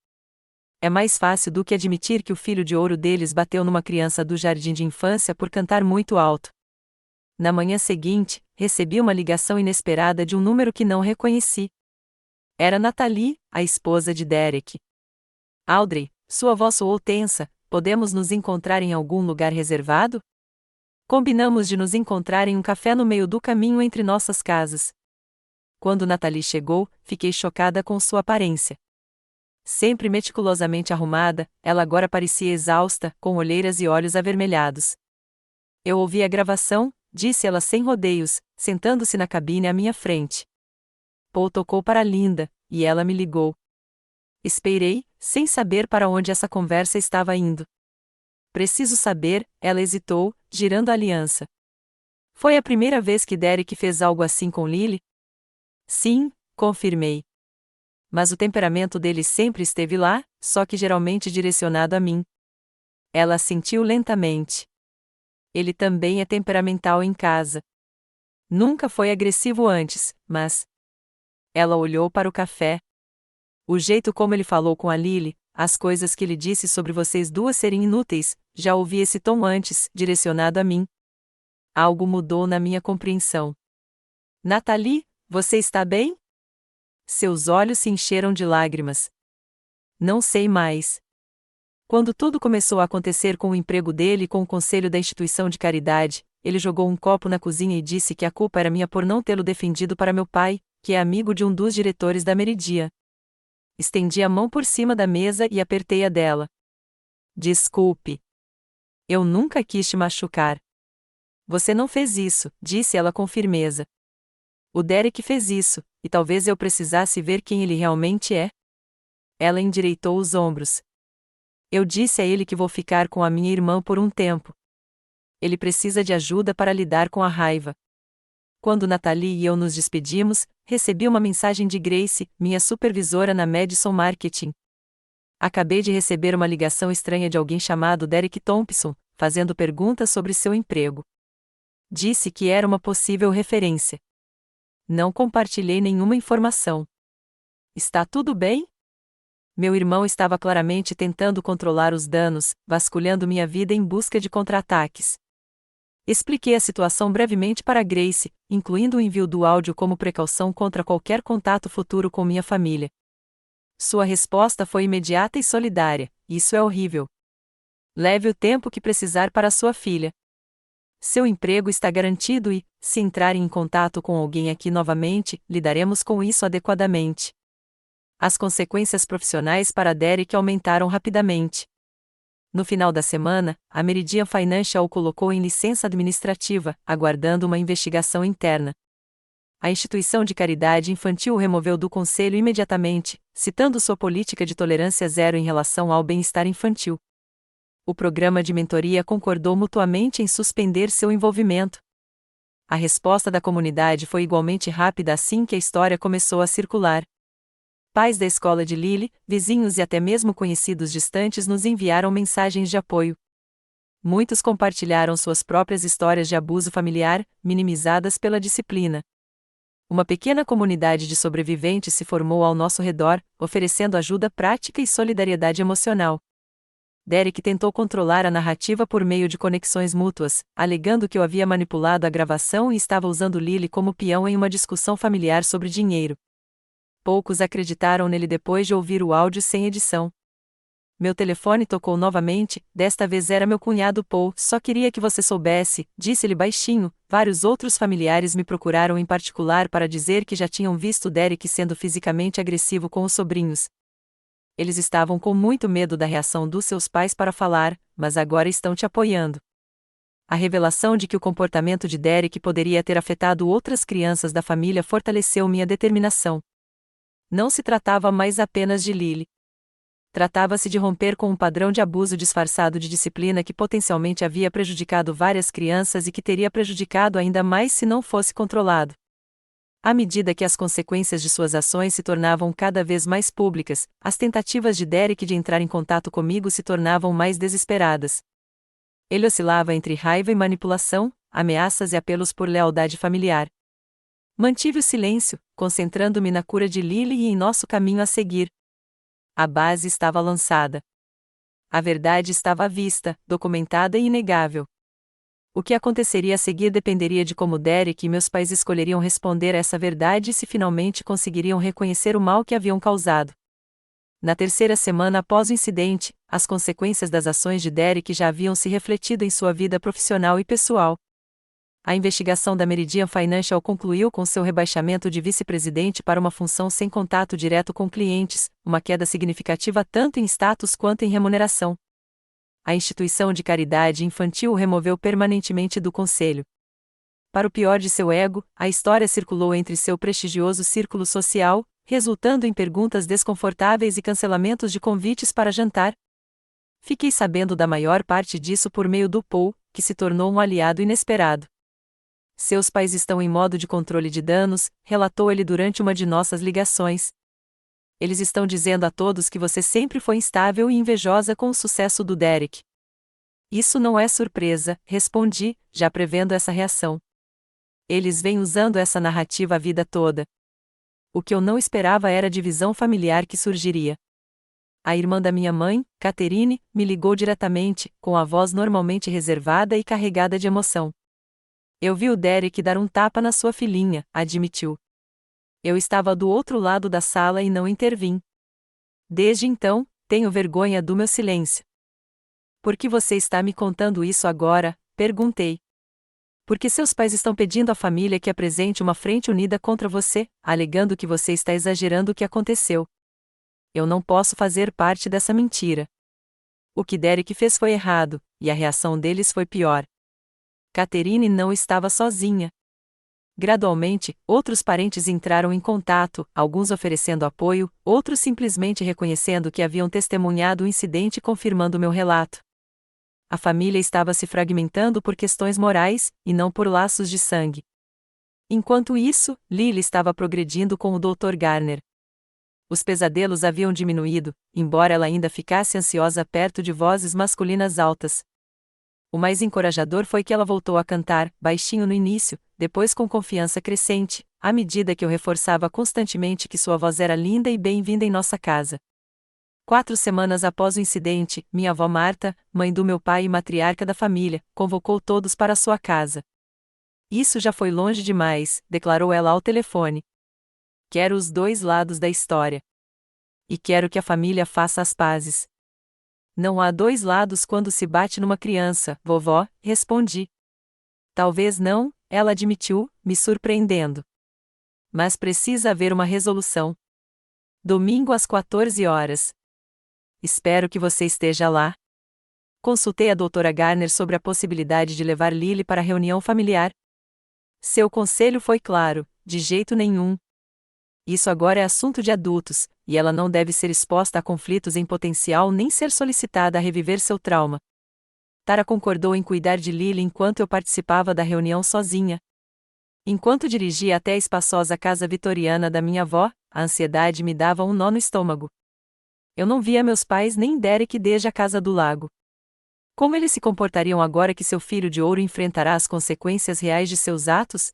É mais fácil do que admitir que o filho de ouro deles bateu numa criança do jardim de infância por cantar muito alto. Na manhã seguinte, recebi uma ligação inesperada de um número que não reconheci. Era Natalie, a esposa de Derek. Audrey, sua voz soou tensa. Podemos nos encontrar em algum lugar reservado? Combinamos de nos encontrar em um café no meio do caminho entre nossas casas. Quando Natalie chegou, fiquei chocada com sua aparência. Sempre meticulosamente arrumada, ela agora parecia exausta, com olheiras e olhos avermelhados. Eu ouvi a gravação, disse ela sem rodeios, sentando-se na cabine à minha frente. Paul tocou para Linda, e ela me ligou. Esperei, sem saber para onde essa conversa estava indo. Preciso saber, ela hesitou, girando a aliança. Foi a primeira vez que Derek fez algo assim com Lily? Sim, confirmei. Mas o temperamento dele sempre esteve lá, só que geralmente direcionado a mim. Ela assentiu lentamente. Ele também é temperamental em casa. Nunca foi agressivo antes, mas... Ela olhou para o café. O jeito como ele falou com a Lily, as coisas que ele disse sobre vocês duas serem inúteis, já ouvi esse tom antes, direcionado a mim. Algo mudou na minha compreensão. Natalie, você está bem? Seus olhos se encheram de lágrimas. Não sei mais. Quando tudo começou a acontecer com o emprego dele e com o conselho da instituição de caridade, ele jogou um copo na cozinha e disse que a culpa era minha por não tê-lo defendido para meu pai, que é amigo de um dos diretores da Meridia. Estendi a mão por cima da mesa e apertei a dela. Desculpe. Eu nunca quis te machucar. Você não fez isso, disse ela com firmeza. O Derek fez isso, e talvez eu precisasse ver quem ele realmente é. Ela endireitou os ombros. Eu disse a ele que vou ficar com a minha irmã por um tempo. Ele precisa de ajuda para lidar com a raiva. Quando Natalie e eu nos despedimos, recebi uma mensagem de Grace, minha supervisora na Madison Marketing. Acabei de receber uma ligação estranha de alguém chamado Derek Thompson, fazendo perguntas sobre seu emprego. Disse que era uma possível referência. Não compartilhei nenhuma informação. Está tudo bem? Meu irmão estava claramente tentando controlar os danos, vasculhando minha vida em busca de contra-ataques. Expliquei a situação brevemente para Grace, incluindo o envio do áudio como precaução contra qualquer contato futuro com minha família. Sua resposta foi imediata e solidária: isso é horrível. Leve o tempo que precisar para sua filha. Seu emprego está garantido e, se entrarem em contato com alguém aqui novamente, lidaremos com isso adequadamente. As consequências profissionais para Derek aumentaram rapidamente. No final da semana, a Meridian Financial o colocou em licença administrativa, aguardando uma investigação interna. A instituição de caridade infantil o removeu do conselho imediatamente, citando sua política de tolerância zero em relação ao bem-estar infantil. O programa de mentoria concordou mutuamente em suspender seu envolvimento. A resposta da comunidade foi igualmente rápida assim que a história começou a circular. Pais da escola de Lily, vizinhos e até mesmo conhecidos distantes nos enviaram mensagens de apoio. Muitos compartilharam suas próprias histórias de abuso familiar, minimizadas pela disciplina. Uma pequena comunidade de sobreviventes se formou ao nosso redor, oferecendo ajuda prática e solidariedade emocional. Derek tentou controlar a narrativa por meio de conexões mútuas, alegando que eu havia manipulado a gravação e estava usando Lily como peão em uma discussão familiar sobre dinheiro. Poucos acreditaram nele depois de ouvir o áudio sem edição. Meu telefone tocou novamente, desta vez era meu cunhado Paul. Só queria que você soubesse, disse-ele baixinho. Vários outros familiares me procuraram em particular para dizer que já tinham visto Derek sendo fisicamente agressivo com os sobrinhos. Eles estavam com muito medo da reação dos seus pais para falar, mas agora estão te apoiando. A revelação de que o comportamento de Derek poderia ter afetado outras crianças da família fortaleceu minha determinação. Não se tratava mais apenas de Lily. Tratava-se de romper com um padrão de abuso disfarçado de disciplina que potencialmente havia prejudicado várias crianças e que teria prejudicado ainda mais se não fosse controlado. À medida que as consequências de suas ações se tornavam cada vez mais públicas, as tentativas de Derek de entrar em contato comigo se tornavam mais desesperadas. Ele oscilava entre raiva e manipulação, ameaças e apelos por lealdade familiar. Mantive o silêncio, concentrando-me na cura de Lily e em nosso caminho a seguir. A base estava lançada. A verdade estava à vista, documentada e inegável. O que aconteceria a seguir dependeria de como Derek e meus pais escolheriam responder a essa verdade e se finalmente conseguiriam reconhecer o mal que haviam causado. Na terceira semana após o incidente, as consequências das ações de Derek já haviam se refletido em sua vida profissional e pessoal. A investigação da Meridian Financial concluiu com seu rebaixamento de vice-presidente para uma função sem contato direto com clientes, uma queda significativa tanto em status quanto em remuneração. A instituição de caridade infantil o removeu permanentemente do conselho. Para o pior de seu ego, a história circulou entre seu prestigioso círculo social, resultando em perguntas desconfortáveis e cancelamentos de convites para jantar. Fiquei sabendo da maior parte disso por meio do Paul, que se tornou um aliado inesperado. Seus pais estão em modo de controle de danos, relatou ele durante uma de nossas ligações. Eles estão dizendo a todos que você sempre foi instável e invejosa com o sucesso do Derek. Isso não é surpresa, respondi, já prevendo essa reação. Eles vêm usando essa narrativa a vida toda. O que eu não esperava era a divisão familiar que surgiria. A irmã da minha mãe, Catherine, me ligou diretamente, com a voz normalmente reservada e carregada de emoção. Eu vi o Derek dar um tapa na sua filhinha, admitiu. Eu estava do outro lado da sala e não intervim. Desde então, tenho vergonha do meu silêncio. Por que você está me contando isso agora? Perguntei. Porque seus pais estão pedindo à família que apresente uma frente unida contra você, alegando que você está exagerando o que aconteceu. Eu não posso fazer parte dessa mentira. O que Derek fez foi errado, e a reação deles foi pior. Catherine não estava sozinha. Gradualmente, outros parentes entraram em contato, alguns oferecendo apoio, outros simplesmente reconhecendo que haviam testemunhado o incidente e confirmando meu relato. A família estava se fragmentando por questões morais, e não por laços de sangue. Enquanto isso, Lily estava progredindo com o Dr. Garner. Os pesadelos haviam diminuído, embora ela ainda ficasse ansiosa perto de vozes masculinas altas. O mais encorajador foi que ela voltou a cantar, baixinho no início, depois com confiança crescente, à medida que eu reforçava constantemente que sua voz era linda e bem-vinda em nossa casa. 4 semanas após o incidente, minha avó Marta, mãe do meu pai e matriarca da família, convocou todos para sua casa. Isso já foi longe demais, declarou ela ao telefone. Quero os dois lados da história. E quero que a família faça as pazes. Não há dois lados quando se bate numa criança, vovó, respondi. Talvez não, ela admitiu, me surpreendendo. Mas precisa haver uma resolução. Domingo às 14 horas. Espero que você esteja lá. Consultei a doutora Garner sobre a possibilidade de levar Lily para a reunião familiar. Seu conselho foi claro, de jeito nenhum. Isso agora é assunto de adultos, e ela não deve ser exposta a conflitos em potencial nem ser solicitada a reviver seu trauma. Tara concordou em cuidar de Lily enquanto eu participava da reunião sozinha. Enquanto dirigia até a espaçosa casa vitoriana da minha avó, a ansiedade me dava um nó no estômago. Eu não via meus pais nem Derek desde a casa do lago. Como eles se comportariam agora que seu filho de ouro enfrentará as consequências reais de seus atos?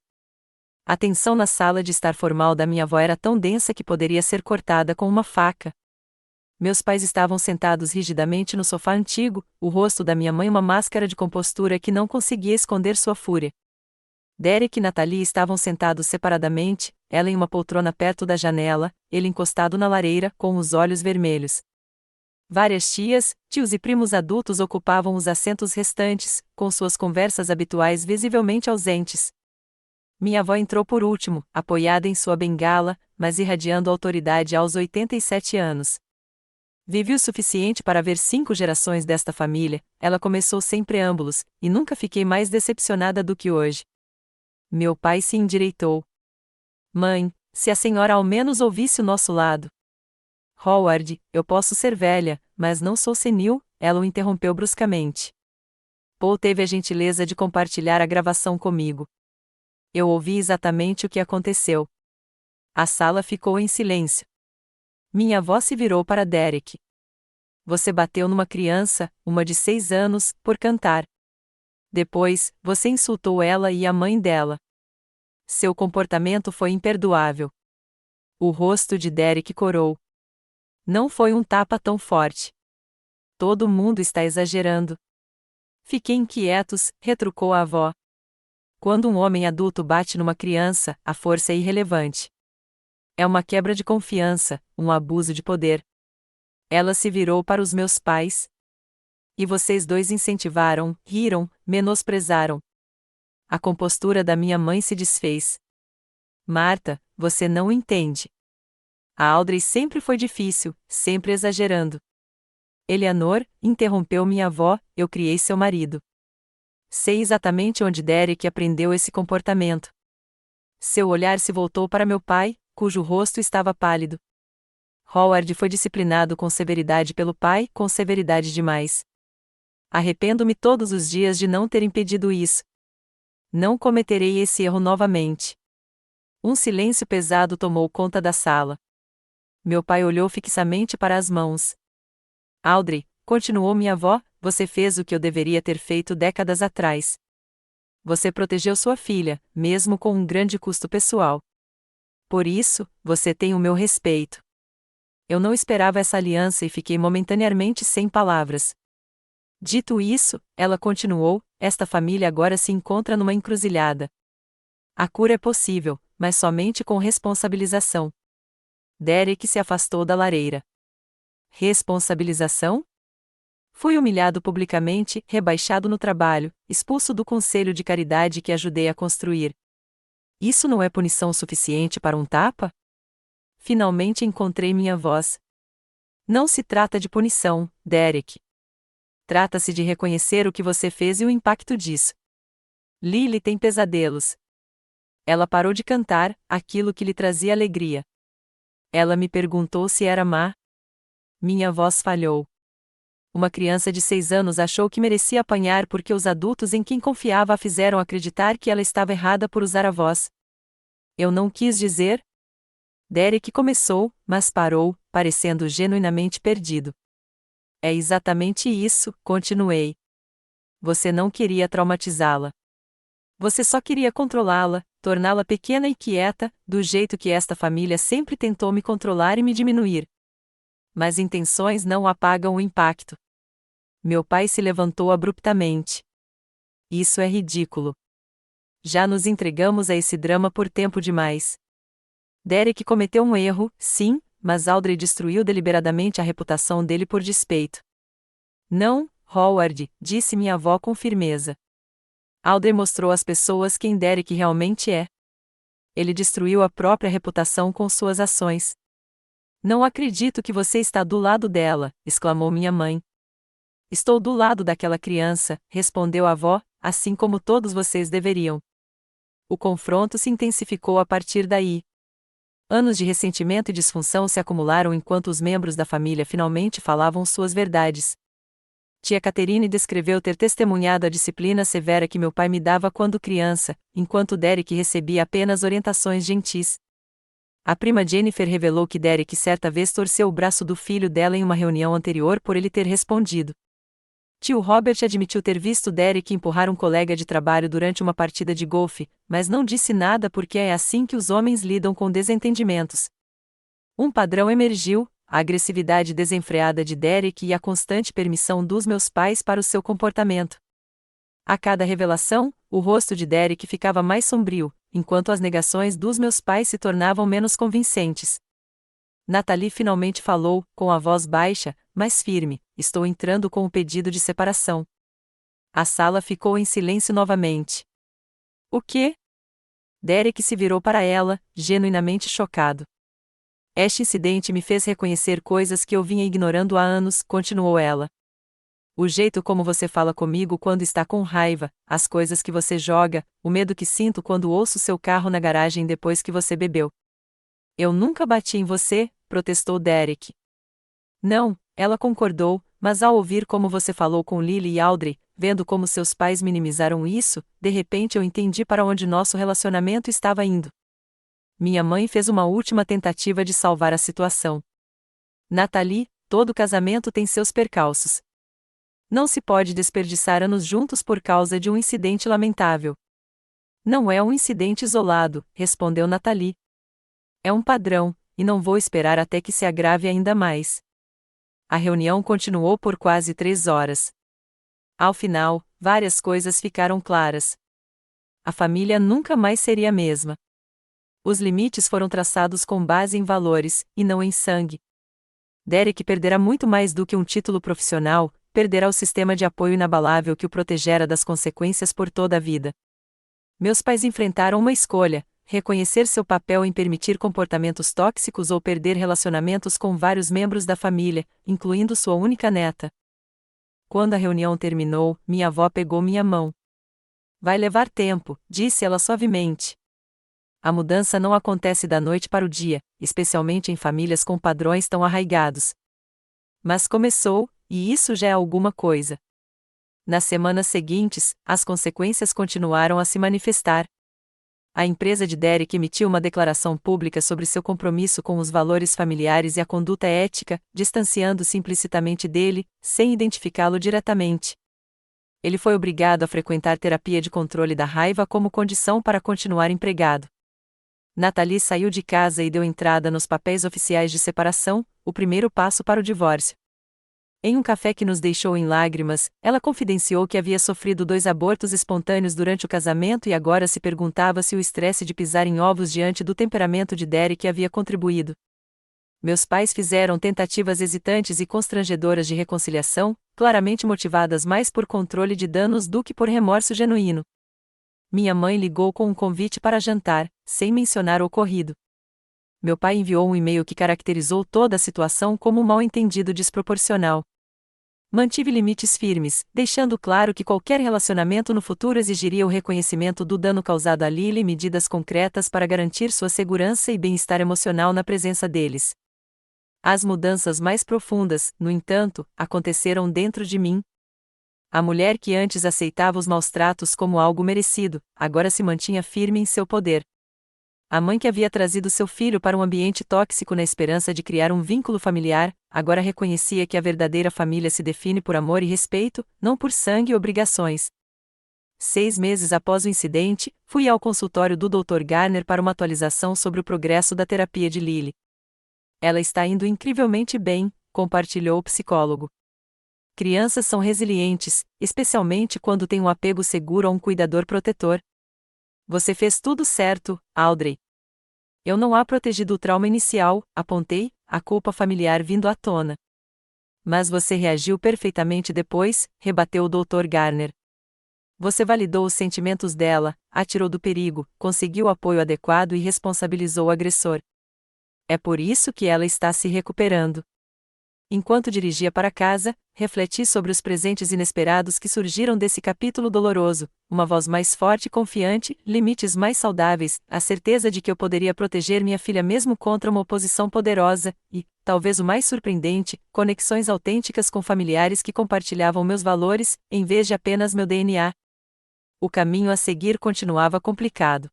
A tensão na sala de estar formal da minha avó era tão densa que poderia ser cortada com uma faca. Meus pais estavam sentados rigidamente no sofá antigo, o rosto da minha mãe uma máscara de compostura que não conseguia esconder sua fúria. Derek e Natalie estavam sentados separadamente, ela em uma poltrona perto da janela, ele encostado na lareira, com os olhos vermelhos. Várias tias, tios e primos adultos ocupavam os assentos restantes, com suas conversas habituais visivelmente ausentes. Minha avó entrou por último, apoiada em sua bengala, mas irradiando autoridade aos 87 anos. Vivi o suficiente para ver 5 gerações desta família, ela começou sem preâmbulos, e nunca fiquei mais decepcionada do que hoje. Meu pai se endireitou. Mãe, se a senhora ao menos ouvisse o nosso lado. Howard, eu posso ser velha, mas não sou senil, ela o interrompeu bruscamente. Paul teve a gentileza de compartilhar a gravação comigo. Eu ouvi exatamente o que aconteceu. A sala ficou em silêncio. Minha avó se virou para Derek. Você bateu numa criança, uma de 6 anos, por cantar. Depois, você insultou ela e a mãe dela. Seu comportamento foi imperdoável. O rosto de Derek corou. Não foi um tapa tão forte. Todo mundo está exagerando. Fiquem inquietos, retrucou a avó. Quando um homem adulto bate numa criança, a força é irrelevante. É uma quebra de confiança, um abuso de poder. Ela se virou para os meus pais. E vocês dois incentivaram, riram, menosprezaram. A compostura da minha mãe se desfez. Marta, você não entende. A Audrey sempre foi difícil, sempre exagerando. Eleanor, interrompeu minha avó, eu criei seu marido. Sei exatamente onde Derek aprendeu esse comportamento. Seu olhar se voltou para meu pai, cujo rosto estava pálido. Howard foi disciplinado com severidade pelo pai, com severidade demais. Arrependo-me todos os dias de não ter impedido isso. Não cometerei esse erro novamente. Um silêncio pesado tomou conta da sala. Meu pai olhou fixamente para as mãos. Audrey, continuou minha avó, você fez o que eu deveria ter feito décadas atrás. Você protegeu sua filha, mesmo com um grande custo pessoal. Por isso, você tem o meu respeito. Eu não esperava essa aliança e fiquei momentaneamente sem palavras. Dito isso, ela continuou, esta família agora se encontra numa encruzilhada. A cura é possível, mas somente com responsabilização. Derek se afastou da lareira. Responsabilização? Fui humilhado publicamente, rebaixado no trabalho, expulso do conselho de caridade que ajudei a construir. Isso não é punição suficiente para um tapa? Finalmente encontrei minha voz. Não se trata de punição, Derek. Trata-se de reconhecer o que você fez e o impacto disso. Lily tem pesadelos. Ela parou de cantar, aquilo que lhe trazia alegria. Ela me perguntou se era má. Minha voz falhou. Uma criança de 6 anos achou que merecia apanhar porque os adultos em quem confiava a fizeram acreditar que ela estava errada por usar a voz. Eu não quis dizer. Derek começou, mas parou, parecendo genuinamente perdido. É exatamente isso, continuei. Você não queria traumatizá-la. Você só queria controlá-la, torná-la pequena e quieta, do jeito que esta família sempre tentou me controlar e me diminuir. Mas intenções não apagam o impacto. Meu pai se levantou abruptamente. Isso é ridículo. Já nos entregamos a esse drama por tempo demais. Derek cometeu um erro, sim, mas Audrey destruiu deliberadamente a reputação dele por despeito. Não, Howard, disse minha avó com firmeza. Audrey mostrou às pessoas quem Derek realmente é. Ele destruiu a própria reputação com suas ações. Não acredito que você está do lado dela, exclamou minha mãe. Estou do lado daquela criança, respondeu a avó, assim como todos vocês deveriam. O confronto se intensificou a partir daí. Anos de ressentimento e disfunção se acumularam enquanto os membros da família finalmente falavam suas verdades. Tia Catherine descreveu ter testemunhado a disciplina severa que meu pai me dava quando criança, enquanto Derek recebia apenas orientações gentis. A prima Jennifer revelou que Derek certa vez torceu o braço do filho dela em uma reunião anterior por ele ter respondido. Tio Robert admitiu ter visto Derek empurrar um colega de trabalho durante uma partida de golfe, mas não disse nada porque é assim que os homens lidam com desentendimentos. Um padrão emergiu: a agressividade desenfreada de Derek e a constante permissão dos meus pais para o seu comportamento. A cada revelação, o rosto de Derek ficava mais sombrio, enquanto as negações dos meus pais se tornavam menos convincentes. Nathalie finalmente falou, com a voz baixa, mas firme: estou entrando com o pedido de separação. A sala ficou em silêncio novamente. O quê? Derek se virou para ela, genuinamente chocado. Este incidente me fez reconhecer coisas que eu vinha ignorando há anos, continuou ela. O jeito como você fala comigo quando está com raiva, as coisas que você joga, o medo que sinto quando ouço seu carro na garagem depois que você bebeu. Eu nunca bati em você, protestou Derek. Não, ela concordou, mas ao ouvir como você falou com Lily e Audrey, vendo como seus pais minimizaram isso, de repente eu entendi para onde nosso relacionamento estava indo. Minha mãe fez uma última tentativa de salvar a situação. Nathalie, todo casamento tem seus percalços. Não se pode desperdiçar anos juntos por causa de um incidente lamentável. Não é um incidente isolado, respondeu Nathalie. É um padrão, e não vou esperar até que se agrave ainda mais. A reunião continuou por quase 3 horas. Ao final, várias coisas ficaram claras. A família nunca mais seria a mesma. Os limites foram traçados com base em valores, e não em sangue. Derek perderá muito mais do que um título profissional, perderá o sistema de apoio inabalável que o protegera das consequências por toda a vida. Meus pais enfrentaram uma escolha: reconhecer seu papel em permitir comportamentos tóxicos ou perder relacionamentos com vários membros da família, incluindo sua única neta. Quando a reunião terminou, minha avó pegou minha mão. Vai levar tempo, disse ela suavemente. A mudança não acontece da noite para o dia, especialmente em famílias com padrões tão arraigados. Mas começou, e isso já é alguma coisa. Nas semanas seguintes, as consequências continuaram a se manifestar. A empresa de Derek emitiu uma declaração pública sobre seu compromisso com os valores familiares e a conduta ética, distanciando-se implicitamente dele, sem identificá-lo diretamente. Ele foi obrigado a frequentar terapia de controle da raiva como condição para continuar empregado. Nathalie saiu de casa e deu entrada nos papéis oficiais de separação, o primeiro passo para o divórcio. Em um café que nos deixou em lágrimas, ela confidenciou que havia sofrido 2 abortos espontâneos durante o casamento e agora se perguntava se o estresse de pisar em ovos diante do temperamento de Derek havia contribuído. Meus pais fizeram tentativas hesitantes e constrangedoras de reconciliação, claramente motivadas mais por controle de danos do que por remorso genuíno. Minha mãe ligou com um convite para jantar, sem mencionar o ocorrido. Meu pai enviou um e-mail que caracterizou toda a situação como um mal-entendido desproporcional. Mantive limites firmes, deixando claro que qualquer relacionamento no futuro exigiria o reconhecimento do dano causado a Lily e medidas concretas para garantir sua segurança e bem-estar emocional na presença deles. As mudanças mais profundas, no entanto, aconteceram dentro de mim. A mulher que antes aceitava os maus-tratos como algo merecido, agora se mantinha firme em seu poder. A mãe que havia trazido seu filho para um ambiente tóxico na esperança de criar um vínculo familiar, agora reconhecia que a verdadeira família se define por amor e respeito, não por sangue e obrigações. 6 meses após o incidente, fui ao consultório do Dr. Garner para uma atualização sobre o progresso da terapia de Lily. Ela está indo incrivelmente bem, compartilhou o psicólogo. Crianças são resilientes, especialmente quando têm um apego seguro a um cuidador protetor. Você fez tudo certo, Audrey. Eu não a protegido do trauma inicial, apontei, a culpa familiar vindo à tona. Mas você reagiu perfeitamente depois, rebateu o Dr. Garner. Você validou os sentimentos dela, a tirou do perigo, conseguiu apoio adequado e responsabilizou o agressor. É por isso que ela está se recuperando. enquanto dirigia para casa, refleti sobre os presentes inesperados que surgiram desse capítulo doloroso, uma voz mais forte e confiante, limites mais saudáveis, a certeza de que eu poderia proteger minha filha mesmo contra uma oposição poderosa, e, talvez o mais surpreendente, conexões autênticas com familiares que compartilhavam meus valores, em vez de apenas meu DNA. O caminho a seguir continuava complicado.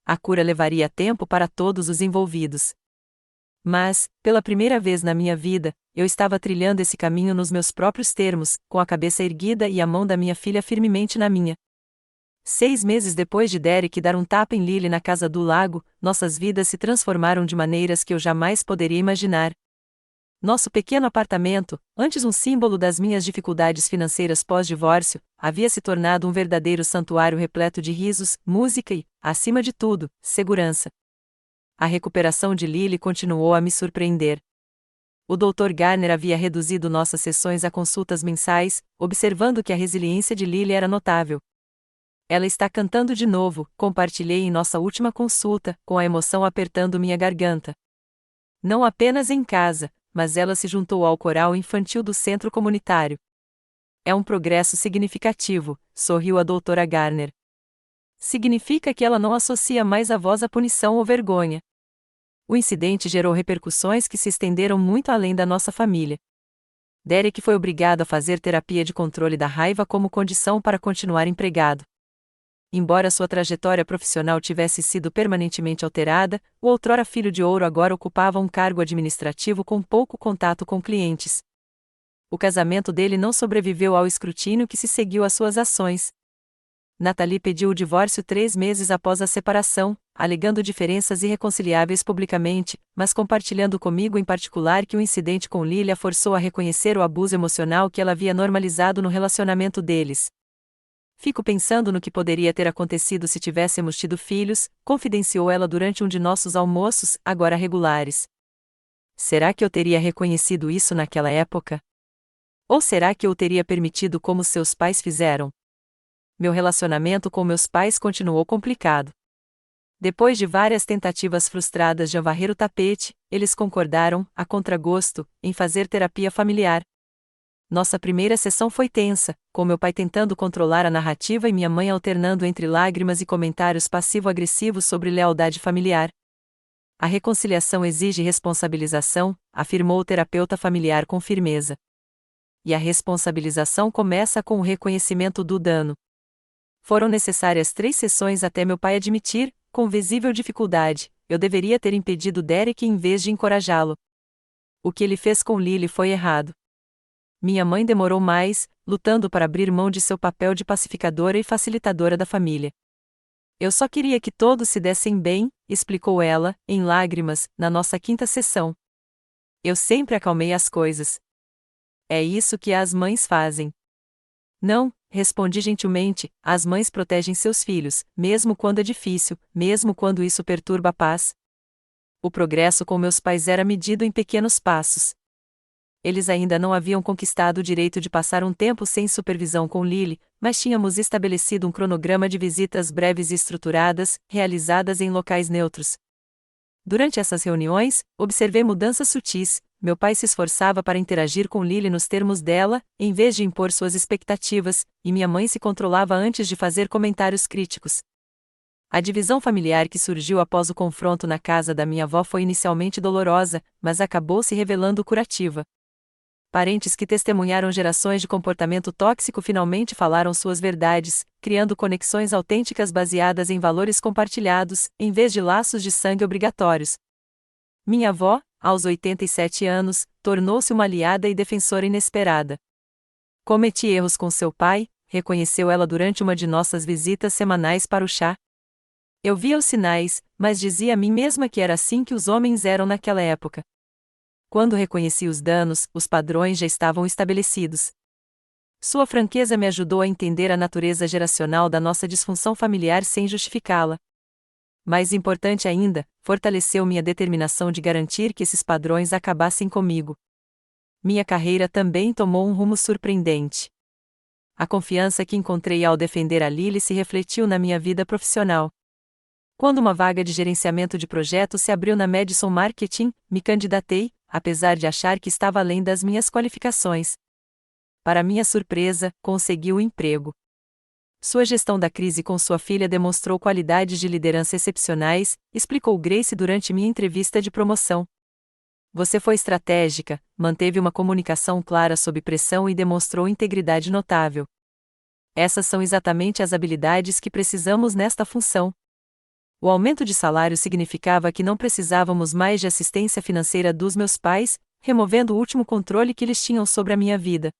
A cura levaria tempo para todos os envolvidos. Mas, pela primeira vez na minha vida, eu estava trilhando esse caminho nos meus próprios termos, com a cabeça erguida e a mão da minha filha firmemente na minha. 6 meses depois de Derek dar um tapa em Lily na casa do lago, nossas vidas se transformaram de maneiras que eu jamais poderia imaginar. Nosso pequeno apartamento, antes um símbolo das minhas dificuldades financeiras pós-divórcio, havia se tornado um verdadeiro santuário repleto de risos, música e, acima de tudo, segurança. A recuperação de Lily continuou a me surpreender. O Dr. Garner havia reduzido nossas sessões a consultas mensais, observando que a resiliência de Lily era notável. Ela está cantando de novo, compartilhei em nossa última consulta, com a emoção apertando minha garganta. Não apenas em casa, mas ela se juntou ao coral infantil do centro comunitário. É um progresso significativo, sorriu a doutora Garner. Significa que ela não associa mais a voz à punição ou vergonha. O incidente gerou repercussões que se estenderam muito além da nossa família. Derek foi obrigado a fazer terapia de controle da raiva como condição para continuar empregado. Embora sua trajetória profissional tivesse sido permanentemente alterada, o outrora filho de ouro agora ocupava um cargo administrativo com pouco contato com clientes. O casamento dele não sobreviveu ao escrutínio que se seguiu às suas ações. Natalie pediu o divórcio 3 meses após a separação, alegando diferenças irreconciliáveis publicamente, mas compartilhando comigo em particular que o incidente com Lily a forçou a reconhecer o abuso emocional que ela havia normalizado no relacionamento deles. Fico pensando no que poderia ter acontecido se tivéssemos tido filhos, confidenciou ela durante um de nossos almoços, agora regulares. Será que eu teria reconhecido isso naquela época? Ou será que eu o teria permitido como seus pais fizeram? Meu relacionamento com meus pais continuou complicado. Depois de várias tentativas frustradas de varrer o tapete, eles concordaram, a contragosto, em fazer terapia familiar. Nossa primeira sessão foi tensa, com meu pai tentando controlar a narrativa e minha mãe alternando entre lágrimas e comentários passivo-agressivos sobre lealdade familiar. A reconciliação exige responsabilização, afirmou o terapeuta familiar com firmeza. E a responsabilização começa com o reconhecimento do dano. Foram necessárias 3 sessões até meu pai admitir, com visível dificuldade, eu deveria ter impedido Derek em vez de encorajá-lo. O que ele fez com Lily foi errado. Minha mãe demorou mais, lutando para abrir mão de seu papel de pacificadora e facilitadora da família. Eu só queria que todos se dessem bem, explicou ela, em lágrimas, na nossa 5ª sessão. Eu sempre acalmei as coisas. É isso que as mães fazem. Não, respondi gentilmente, as mães protegem seus filhos, mesmo quando é difícil, mesmo quando isso perturba a paz. O progresso com meus pais era medido em pequenos passos. Eles ainda não haviam conquistado o direito de passar um tempo sem supervisão com Lily, mas tínhamos estabelecido um cronograma de visitas breves e estruturadas, realizadas em locais neutros. Durante essas reuniões, observei mudanças sutis. Meu pai se esforçava para interagir com Lily nos termos dela, em vez de impor suas expectativas, e minha mãe se controlava antes de fazer comentários críticos. A divisão familiar que surgiu após o confronto na casa da minha avó foi inicialmente dolorosa, mas acabou se revelando curativa. Parentes que testemunharam gerações de comportamento tóxico finalmente falaram suas verdades, criando conexões autênticas baseadas em valores compartilhados, em vez de laços de sangue obrigatórios. Minha avó, aos 87 anos, tornou-se uma aliada e defensora inesperada. Cometi erros com seu pai, reconheceu ela durante uma de nossas visitas semanais para o chá. Eu via os sinais, mas dizia a mim mesma que era assim que os homens eram naquela época. Quando reconheci os danos, os padrões já estavam estabelecidos. Sua franqueza me ajudou a entender a natureza geracional da nossa disfunção familiar sem justificá-la. Mais importante ainda, fortaleceu minha determinação de garantir que esses padrões acabassem comigo. Minha carreira também tomou um rumo surpreendente. A confiança que encontrei ao defender a Lily se refletiu na minha vida profissional. Quando uma vaga de gerenciamento de projetos se abriu na Madison Marketing, me candidatei, apesar de achar que estava além das minhas qualificações. Para minha surpresa, conseguiu o emprego. Sua gestão da crise com sua filha demonstrou qualidades de liderança excepcionais, explicou Grace durante minha entrevista de promoção. Você foi estratégica, manteve uma comunicação clara sob pressão e demonstrou integridade notável. Essas são exatamente as habilidades que precisamos nesta função. O aumento de salário significava que não precisávamos mais de assistência financeira dos meus pais, removendo o último controle que eles tinham sobre a minha vida.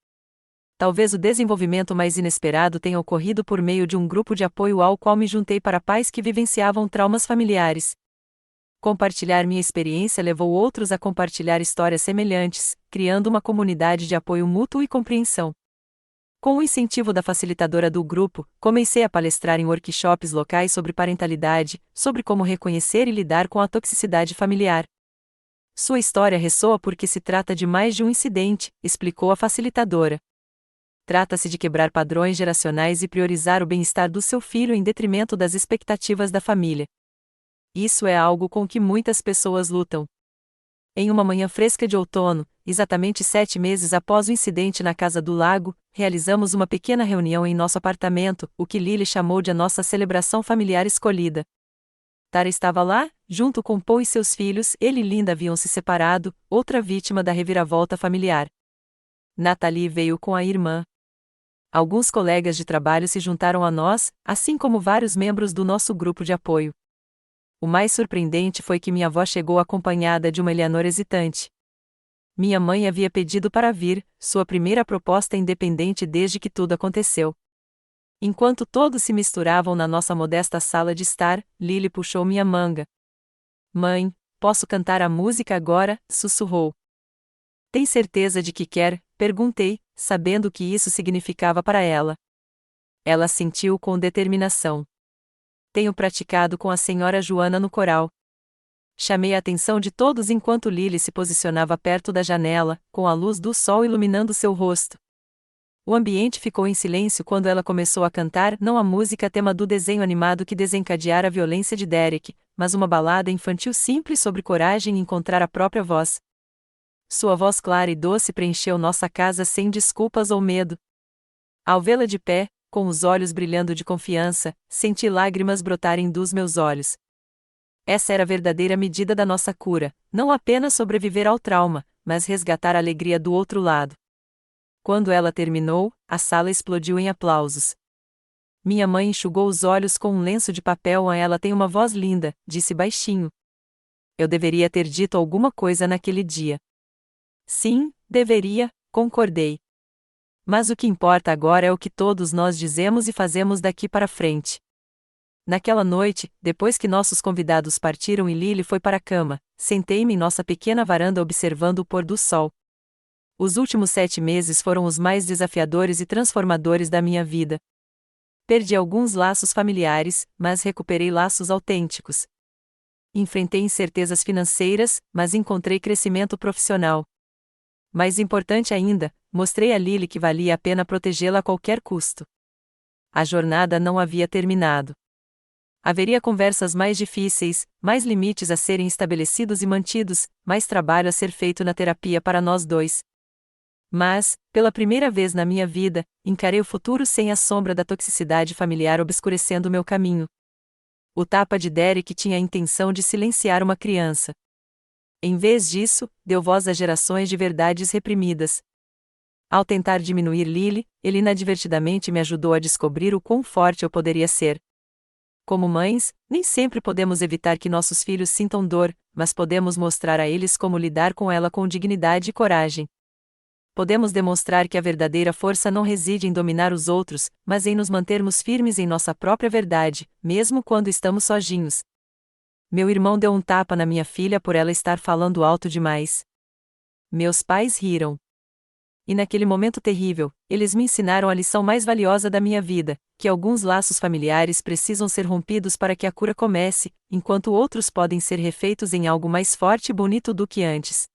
Talvez o desenvolvimento mais inesperado tenha ocorrido por meio de um grupo de apoio ao qual me juntei para pais que vivenciavam traumas familiares. Compartilhar minha experiência levou outros a compartilhar histórias semelhantes, criando uma comunidade de apoio mútuo e compreensão. Com o incentivo da facilitadora do grupo, comecei a palestrar em workshops locais sobre parentalidade, sobre como reconhecer e lidar com a toxicidade familiar. Sua história ressoa porque se trata de mais de um incidente, explicou a facilitadora. Trata-se de quebrar padrões geracionais e priorizar o bem-estar do seu filho em detrimento das expectativas da família. Isso é algo com que muitas pessoas lutam. Em uma manhã fresca de outono, exatamente 7 meses após o incidente na Casa do Lago, realizamos uma pequena reunião em nosso apartamento, o que Lily chamou de a nossa celebração familiar escolhida. Tara estava lá, junto com Paul e seus filhos. Ele e Linda haviam se separado, outra vítima da reviravolta familiar. Natalie veio com a irmã. Alguns colegas de trabalho se juntaram a nós, assim como vários membros do nosso grupo de apoio. O mais surpreendente foi que minha avó chegou acompanhada de uma Eleanor hesitante. Minha mãe havia pedido para vir, sua primeira proposta independente desde que tudo aconteceu. Enquanto todos se misturavam na nossa modesta sala de estar, Lily puxou minha manga. Mãe, posso cantar a música agora? Sussurrou. Tem certeza de que quer? Perguntei, sabendo o que isso significava para ela. Ela assentiu com determinação. Tenho praticado com a senhora Joana no coral. Chamei a atenção de todos enquanto Lily se posicionava perto da janela, com a luz do sol iluminando seu rosto. O ambiente ficou em silêncio quando ela começou a cantar não a música tema do desenho animado que desencadeara a violência de Derek, mas uma balada infantil simples sobre coragem e encontrar a própria voz. Sua voz clara e doce preencheu nossa casa sem desculpas ou medo. Ao vê-la de pé, com os olhos brilhando de confiança, senti lágrimas brotarem dos meus olhos. Essa era a verdadeira medida da nossa cura, não apenas sobreviver ao trauma, mas resgatar a alegria do outro lado. Quando ela terminou, a sala explodiu em aplausos. Minha mãe enxugou os olhos com um lenço de papel. Ela tem uma voz linda, disse baixinho. Eu deveria ter dito alguma coisa naquele dia. Sim, deveria, concordei. Mas o que importa agora é o que todos nós dizemos e fazemos daqui para frente. Naquela noite, depois que nossos convidados partiram e Lily foi para a cama, sentei-me em nossa pequena varanda observando o pôr do sol. Os últimos 7 meses foram os mais desafiadores e transformadores da minha vida. Perdi alguns laços familiares, mas recuperei laços autênticos. Enfrentei incertezas financeiras, mas encontrei crescimento profissional. Mais importante ainda, mostrei a Lily que valia a pena protegê-la a qualquer custo. A jornada não havia terminado. Haveria conversas mais difíceis, mais limites a serem estabelecidos e mantidos, mais trabalho a ser feito na terapia para nós dois. Mas, pela primeira vez na minha vida, encarei o futuro sem a sombra da toxicidade familiar obscurecendo meu caminho. O tapa de Derek tinha a intenção de silenciar uma criança. Em vez disso, deu voz a gerações de verdades reprimidas. Ao tentar diminuir Lily, ele inadvertidamente me ajudou a descobrir o quão forte eu poderia ser. Como mães, nem sempre podemos evitar que nossos filhos sintam dor, mas podemos mostrar a eles como lidar com ela com dignidade e coragem. Podemos demonstrar que a verdadeira força não reside em dominar os outros, mas em nos mantermos firmes em nossa própria verdade, mesmo quando estamos sozinhos. Meu irmão deu um tapa na minha filha por ela estar falando alto demais. Meus pais riram. E naquele momento terrível, eles me ensinaram a lição mais valiosa da minha vida, que alguns laços familiares precisam ser rompidos para que a cura comece, enquanto outros podem ser refeitos em algo mais forte e bonito do que antes.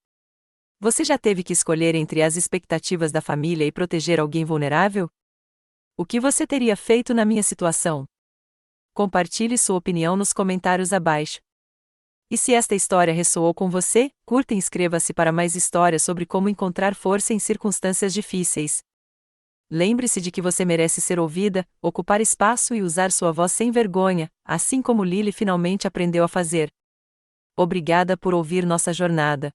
Você já teve que escolher entre as expectativas da família e proteger alguém vulnerável? O que você teria feito na minha situação? Compartilhe sua opinião nos comentários abaixo. E se esta história ressoou com você, curta e inscreva-se para mais histórias sobre como encontrar força em circunstâncias difíceis. Lembre-se de que você merece ser ouvida, ocupar espaço e usar sua voz sem vergonha, assim como Lily finalmente aprendeu a fazer. Obrigada por ouvir nossa jornada.